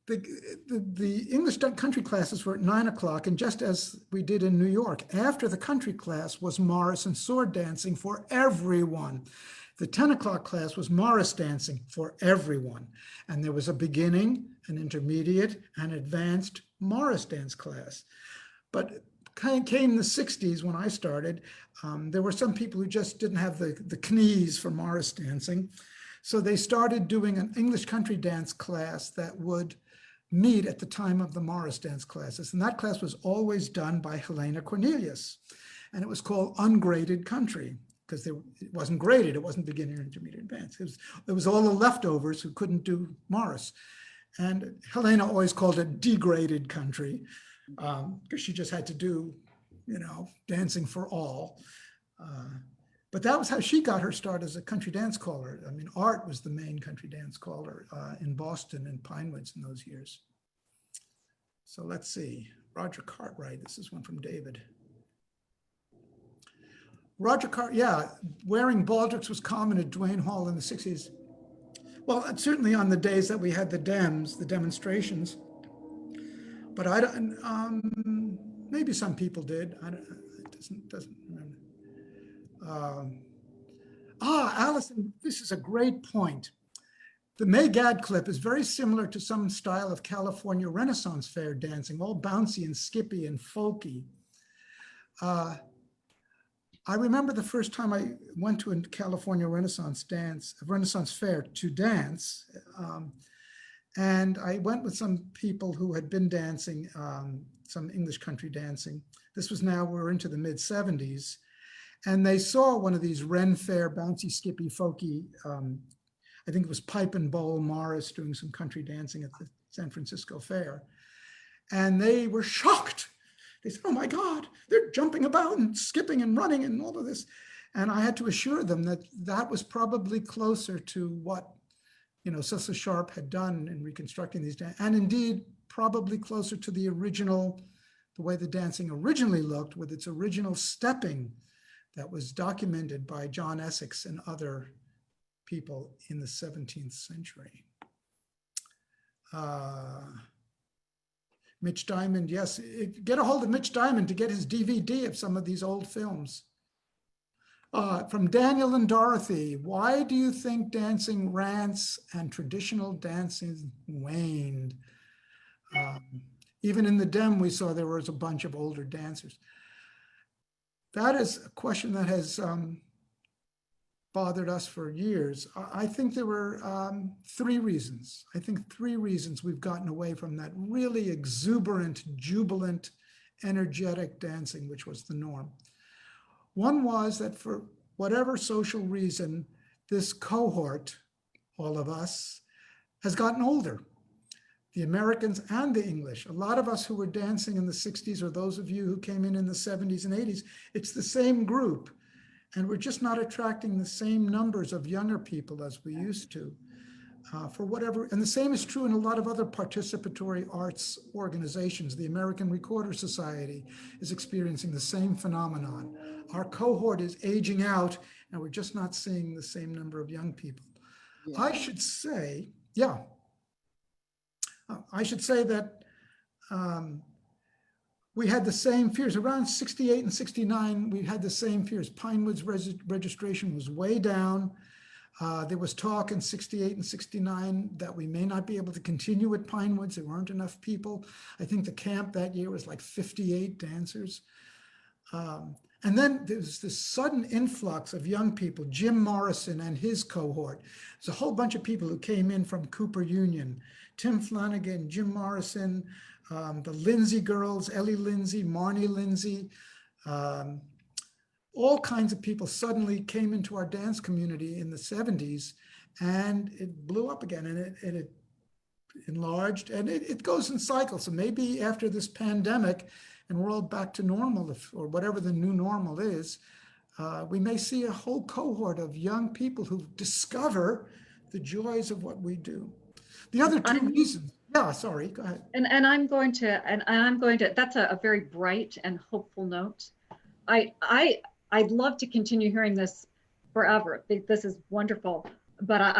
the English country classes were at 9 o'clock, and just as we did in New York, after the country class was Morris and sword dancing for everyone. The 10 o'clock class was Morris dancing for everyone, and there was a beginning, an intermediate, and advanced Morris dance class. But came the 60s when I started, there were some people who just didn't have the knees for Morris dancing. So they started doing an English country dance class that would meet at the time of the Morris dance classes. And that class was always done by Helena Cornelius. And it was called Ungraded Country because it wasn't graded. It wasn't beginner, intermediate, advanced. It was all the leftovers who couldn't do Morris. And Helena always called it Degraded Country because she just had to do, you know, dancing for all. But that was how she got her start as a country dance caller. I mean, Art was the main country dance caller in Boston and Pinewoods in those years. So let's see, Roger Cartwright, this is one from David. Roger Cartwright, yeah, wearing baldricks was common at Duane Hall in the 60s. Well, certainly on the days that we had the demonstrations, but I don't, maybe some people did. I don't, it doesn't remember. Allison, this is a great point. The May Gad clip is very similar to some style of California Renaissance Fair dancing, all bouncy and skippy and folky. I remember the first time I went to a California Renaissance Fair to dance, and I went with some people who had been dancing, some English country dancing. This was now, we're into the mid 70s. And they saw one of these Ren Fair, bouncy, skippy, folky, I think it was Pipe and Bowl Morris doing some country dancing at the San Francisco Fair. And they were shocked. They said, oh my God, they're jumping about and skipping and running and all of this. And I had to assure them that that was probably closer to what, you know, Cecil Sharp had done in reconstructing these dances, and indeed probably closer to the original, the way the dancing originally looked with its original stepping that was documented by John Essex and other people in the 17th century. Mitch Diamond, yes, get a hold of Mitch Diamond to get his DVD of some of these old films. From Daniel and Dorothy, why do you think dancing rants and traditional dancing waned? Even in the Dem, we saw there was a bunch of older dancers. That is a question that has bothered us for years. I think there were 3 reasons. I think 3 reasons we've gotten away from that really exuberant, jubilant, energetic dancing, which was the norm. One was that for whatever social reason, this cohort, all of us, has gotten older. The Americans and the English. A lot of us who were dancing in the 60s, or those of you who came in the 70s and 80s, it's the same group. And we're just not attracting the same numbers of younger people as we used to. for whatever, and the same is true in a lot of other participatory arts organizations. The American Recorder Society is experiencing the same phenomenon. Our cohort is aging out, and we're just not seeing the same number of young people. Yeah. I should say, yeah, I should say that we had the same fears. Around 68 and 69, we had the same fears. Pinewood's registration was way down. There was talk in 68 and 69 that we may not be able to continue at Pinewoods. There weren't enough people. I think the camp that year was like 58 dancers. And then there's this sudden influx of young people, Jim Morrison and his cohort. There's a whole bunch of people who came in from Cooper Union, Tim Flanagan, Jim Morrison, the Lindsay girls, Ellie Lindsay, Marnie Lindsay, all kinds of people suddenly came into our dance community in the 70s, and it blew up again, and it enlarged, and it goes in cycles. So maybe after this pandemic and we're all back to normal, or whatever the new normal is, we may see a whole cohort of young people who discover the joys of what we do. The other two reasons, yeah, sorry, go ahead. And I'm going to, that's a very bright and hopeful note. I'd love to continue hearing this forever. This is wonderful, but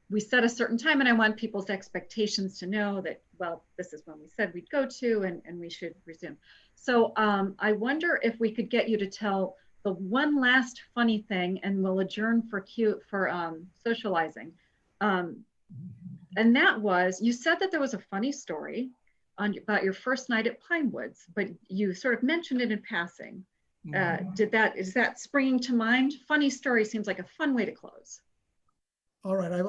we set a certain time, and I want people's expectations to know that, well, this is when we said we'd go to, and we should resume. So I wonder if we could get you to tell the one last funny thing, and we'll adjourn for socializing. And that was, you said that there was a funny story about your first night at Pinewoods, but you sort of mentioned it in passing. Is that springing to mind? Funny story seems like a fun way to close. All right,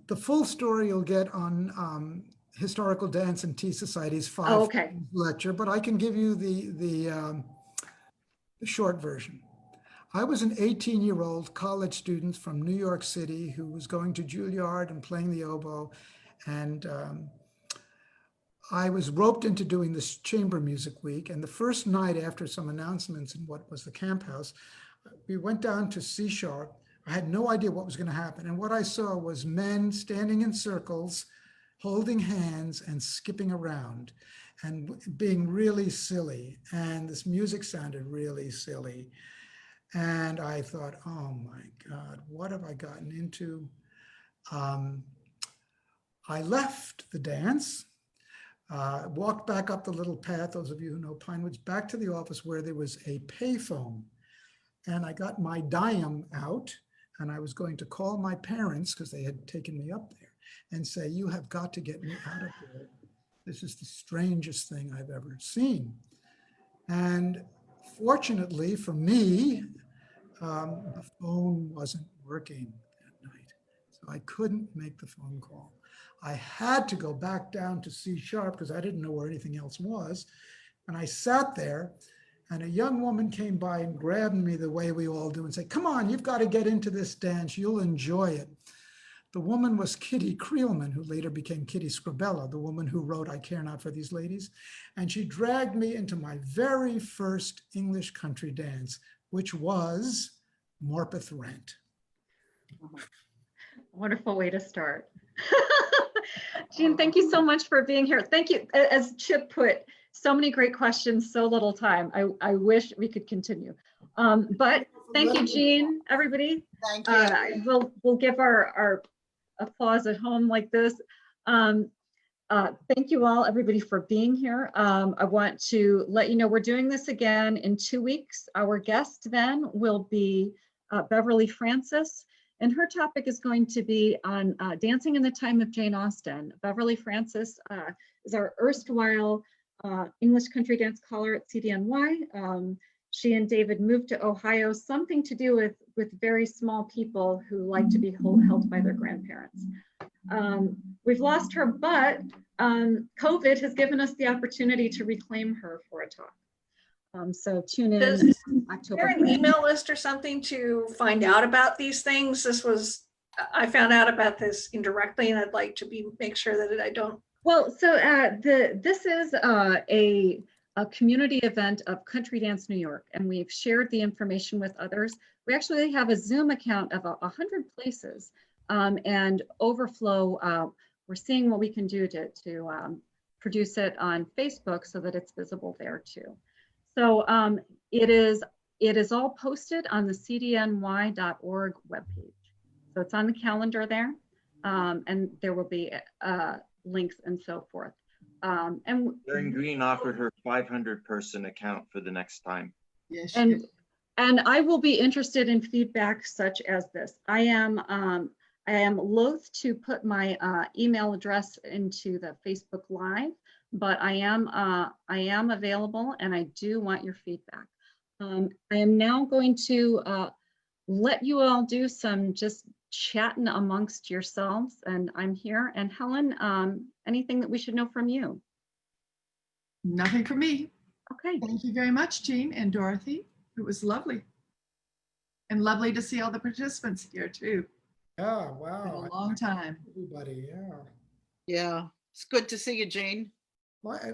the full story you'll get on Historical Dance and Tea Society's 5 lecture, but I can give you the short version. I was an 18-year-old college student from New York City who was going to Juilliard and playing the oboe, and I was roped into doing this chamber music week. And the first night, after some announcements in what was the camp house, we went down to C sharp. I had no idea what was going to happen. And what I saw was men standing in circles, holding hands and skipping around and being really silly. And this music sounded really silly. And I thought, oh my God, what have I gotten into? I left the dance. Walked back up the little path, those of you who know Pinewoods, back to the office where there was a payphone. And I got my dime out, and I was going to call my parents, because they had taken me up there, and say, you have got to get me out of here. This is the strangest thing I've ever seen. And fortunately for me, the phone wasn't working that night. So I couldn't make the phone call. I had to go back down to C sharp because I didn't know where anything else was. And I sat there, and a young woman came by and grabbed me the way we all do and said, come on, you've got to get into this dance. You'll enjoy it. The woman was Kitty Creelman, who later became Kitty Scribella, the woman who wrote I Care Not for These Ladies. And she dragged me into my very first English country dance, which was Morpeth Rent. Wonderful way to start. Jean, thank you so much for being here. Thank you. As Chip put, so many great questions, so little time. I wish we could continue. But thank you, Jean, everybody. Thank you. We'll give our applause at home like this. Thank you all, everybody, for being here. I want to let you know we're doing this again in 2 weeks. Our guest then will be Beverly Francis, and her topic is going to be on dancing in the time of Jane Austen. Beverly Francis is our erstwhile English country dance caller at CDNY. She and David moved to Ohio, something to do with very small people who like to be held by their grandparents. We've lost her, but COVID has given us the opportunity to reclaim her for a talk. So tune in October. Is there an email list or something to find out about these things? I found out about this indirectly, and I'd like to make sure that I don't. Well, so this is a community event of Country Dance New York, and we've shared the information with others. We actually have a Zoom account of 100 places And Overflow, we're seeing what we can do to produce it on Facebook so that it's visible there too. So it is all posted on the cdny.org webpage. So it's on the calendar there, and there will be links and so forth. And Karen Green offered her 500-person account for the next time. Yes. and I will be interested in feedback such as this. I am loath to put my email address into the Facebook Live, but I am available, and I do want your feedback. I am now going to let you all do some just chatting amongst yourselves, and I'm here. And Helen, anything that we should know from you? Nothing for me. Okay. Thank you very much, Jean and Dorothy. It was lovely. And lovely to see all the participants here too. Yeah, Been wow. a long time. Everybody, yeah. Yeah, it's good to see you, Jean.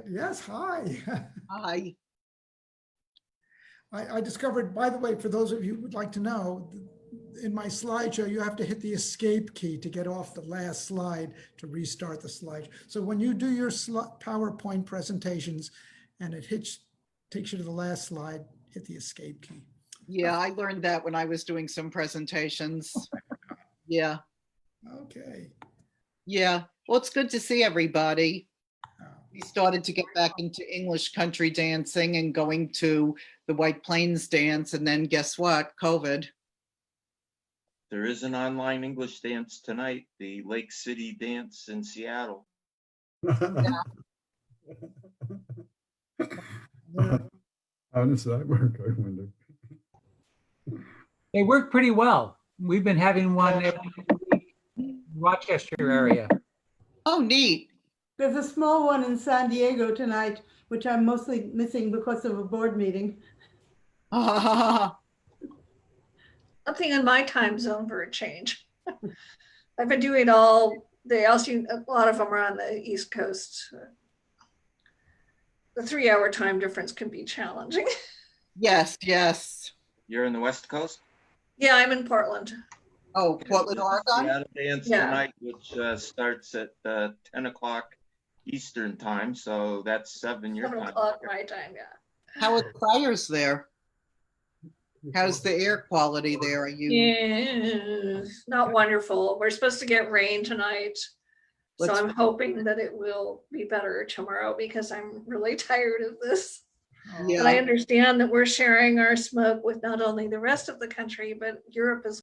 Yes, hi. Hi. I discovered, by the way, for those of you who would like to know, in my slideshow, you have to hit the escape key to get off the last slide to restart the slide. So when you do your PowerPoint presentations and it takes you to the last slide, hit the escape key. Yeah, I learned that when I was doing some presentations. Yeah. Okay. Yeah. Well, it's good to see everybody. We started to get back into English country dancing and going to the White Plains dance. And then guess what? COVID. There is an online English dance tonight, the Lake City Dance in Seattle. How does that work, I wonder? They work pretty well. We've been having one every week in Rochester area. Oh, neat. There's a small one in San Diego tonight, which I'm mostly missing because of a board meeting. Something in my time zone for a change. I've been doing all the also a lot of them are on the East Coast. The 3-hour time difference can be challenging. Yes, yes. You're in the West Coast? Yeah, I'm in Portland. Oh, Portland, Oregon? Seattle dance Yeah. tonight, which starts at 10 o'clock Eastern time, so that's 7 your 7 time. o'clock my time, yeah. How are the fires there? How's the air quality there? Are you? Yeah, not wonderful. We're supposed to get rain tonight. So Let's- I'm hoping that it will be better tomorrow because I'm really tired of this. Yeah. But I understand that we're sharing our smoke with not only the rest of the country, but Europe as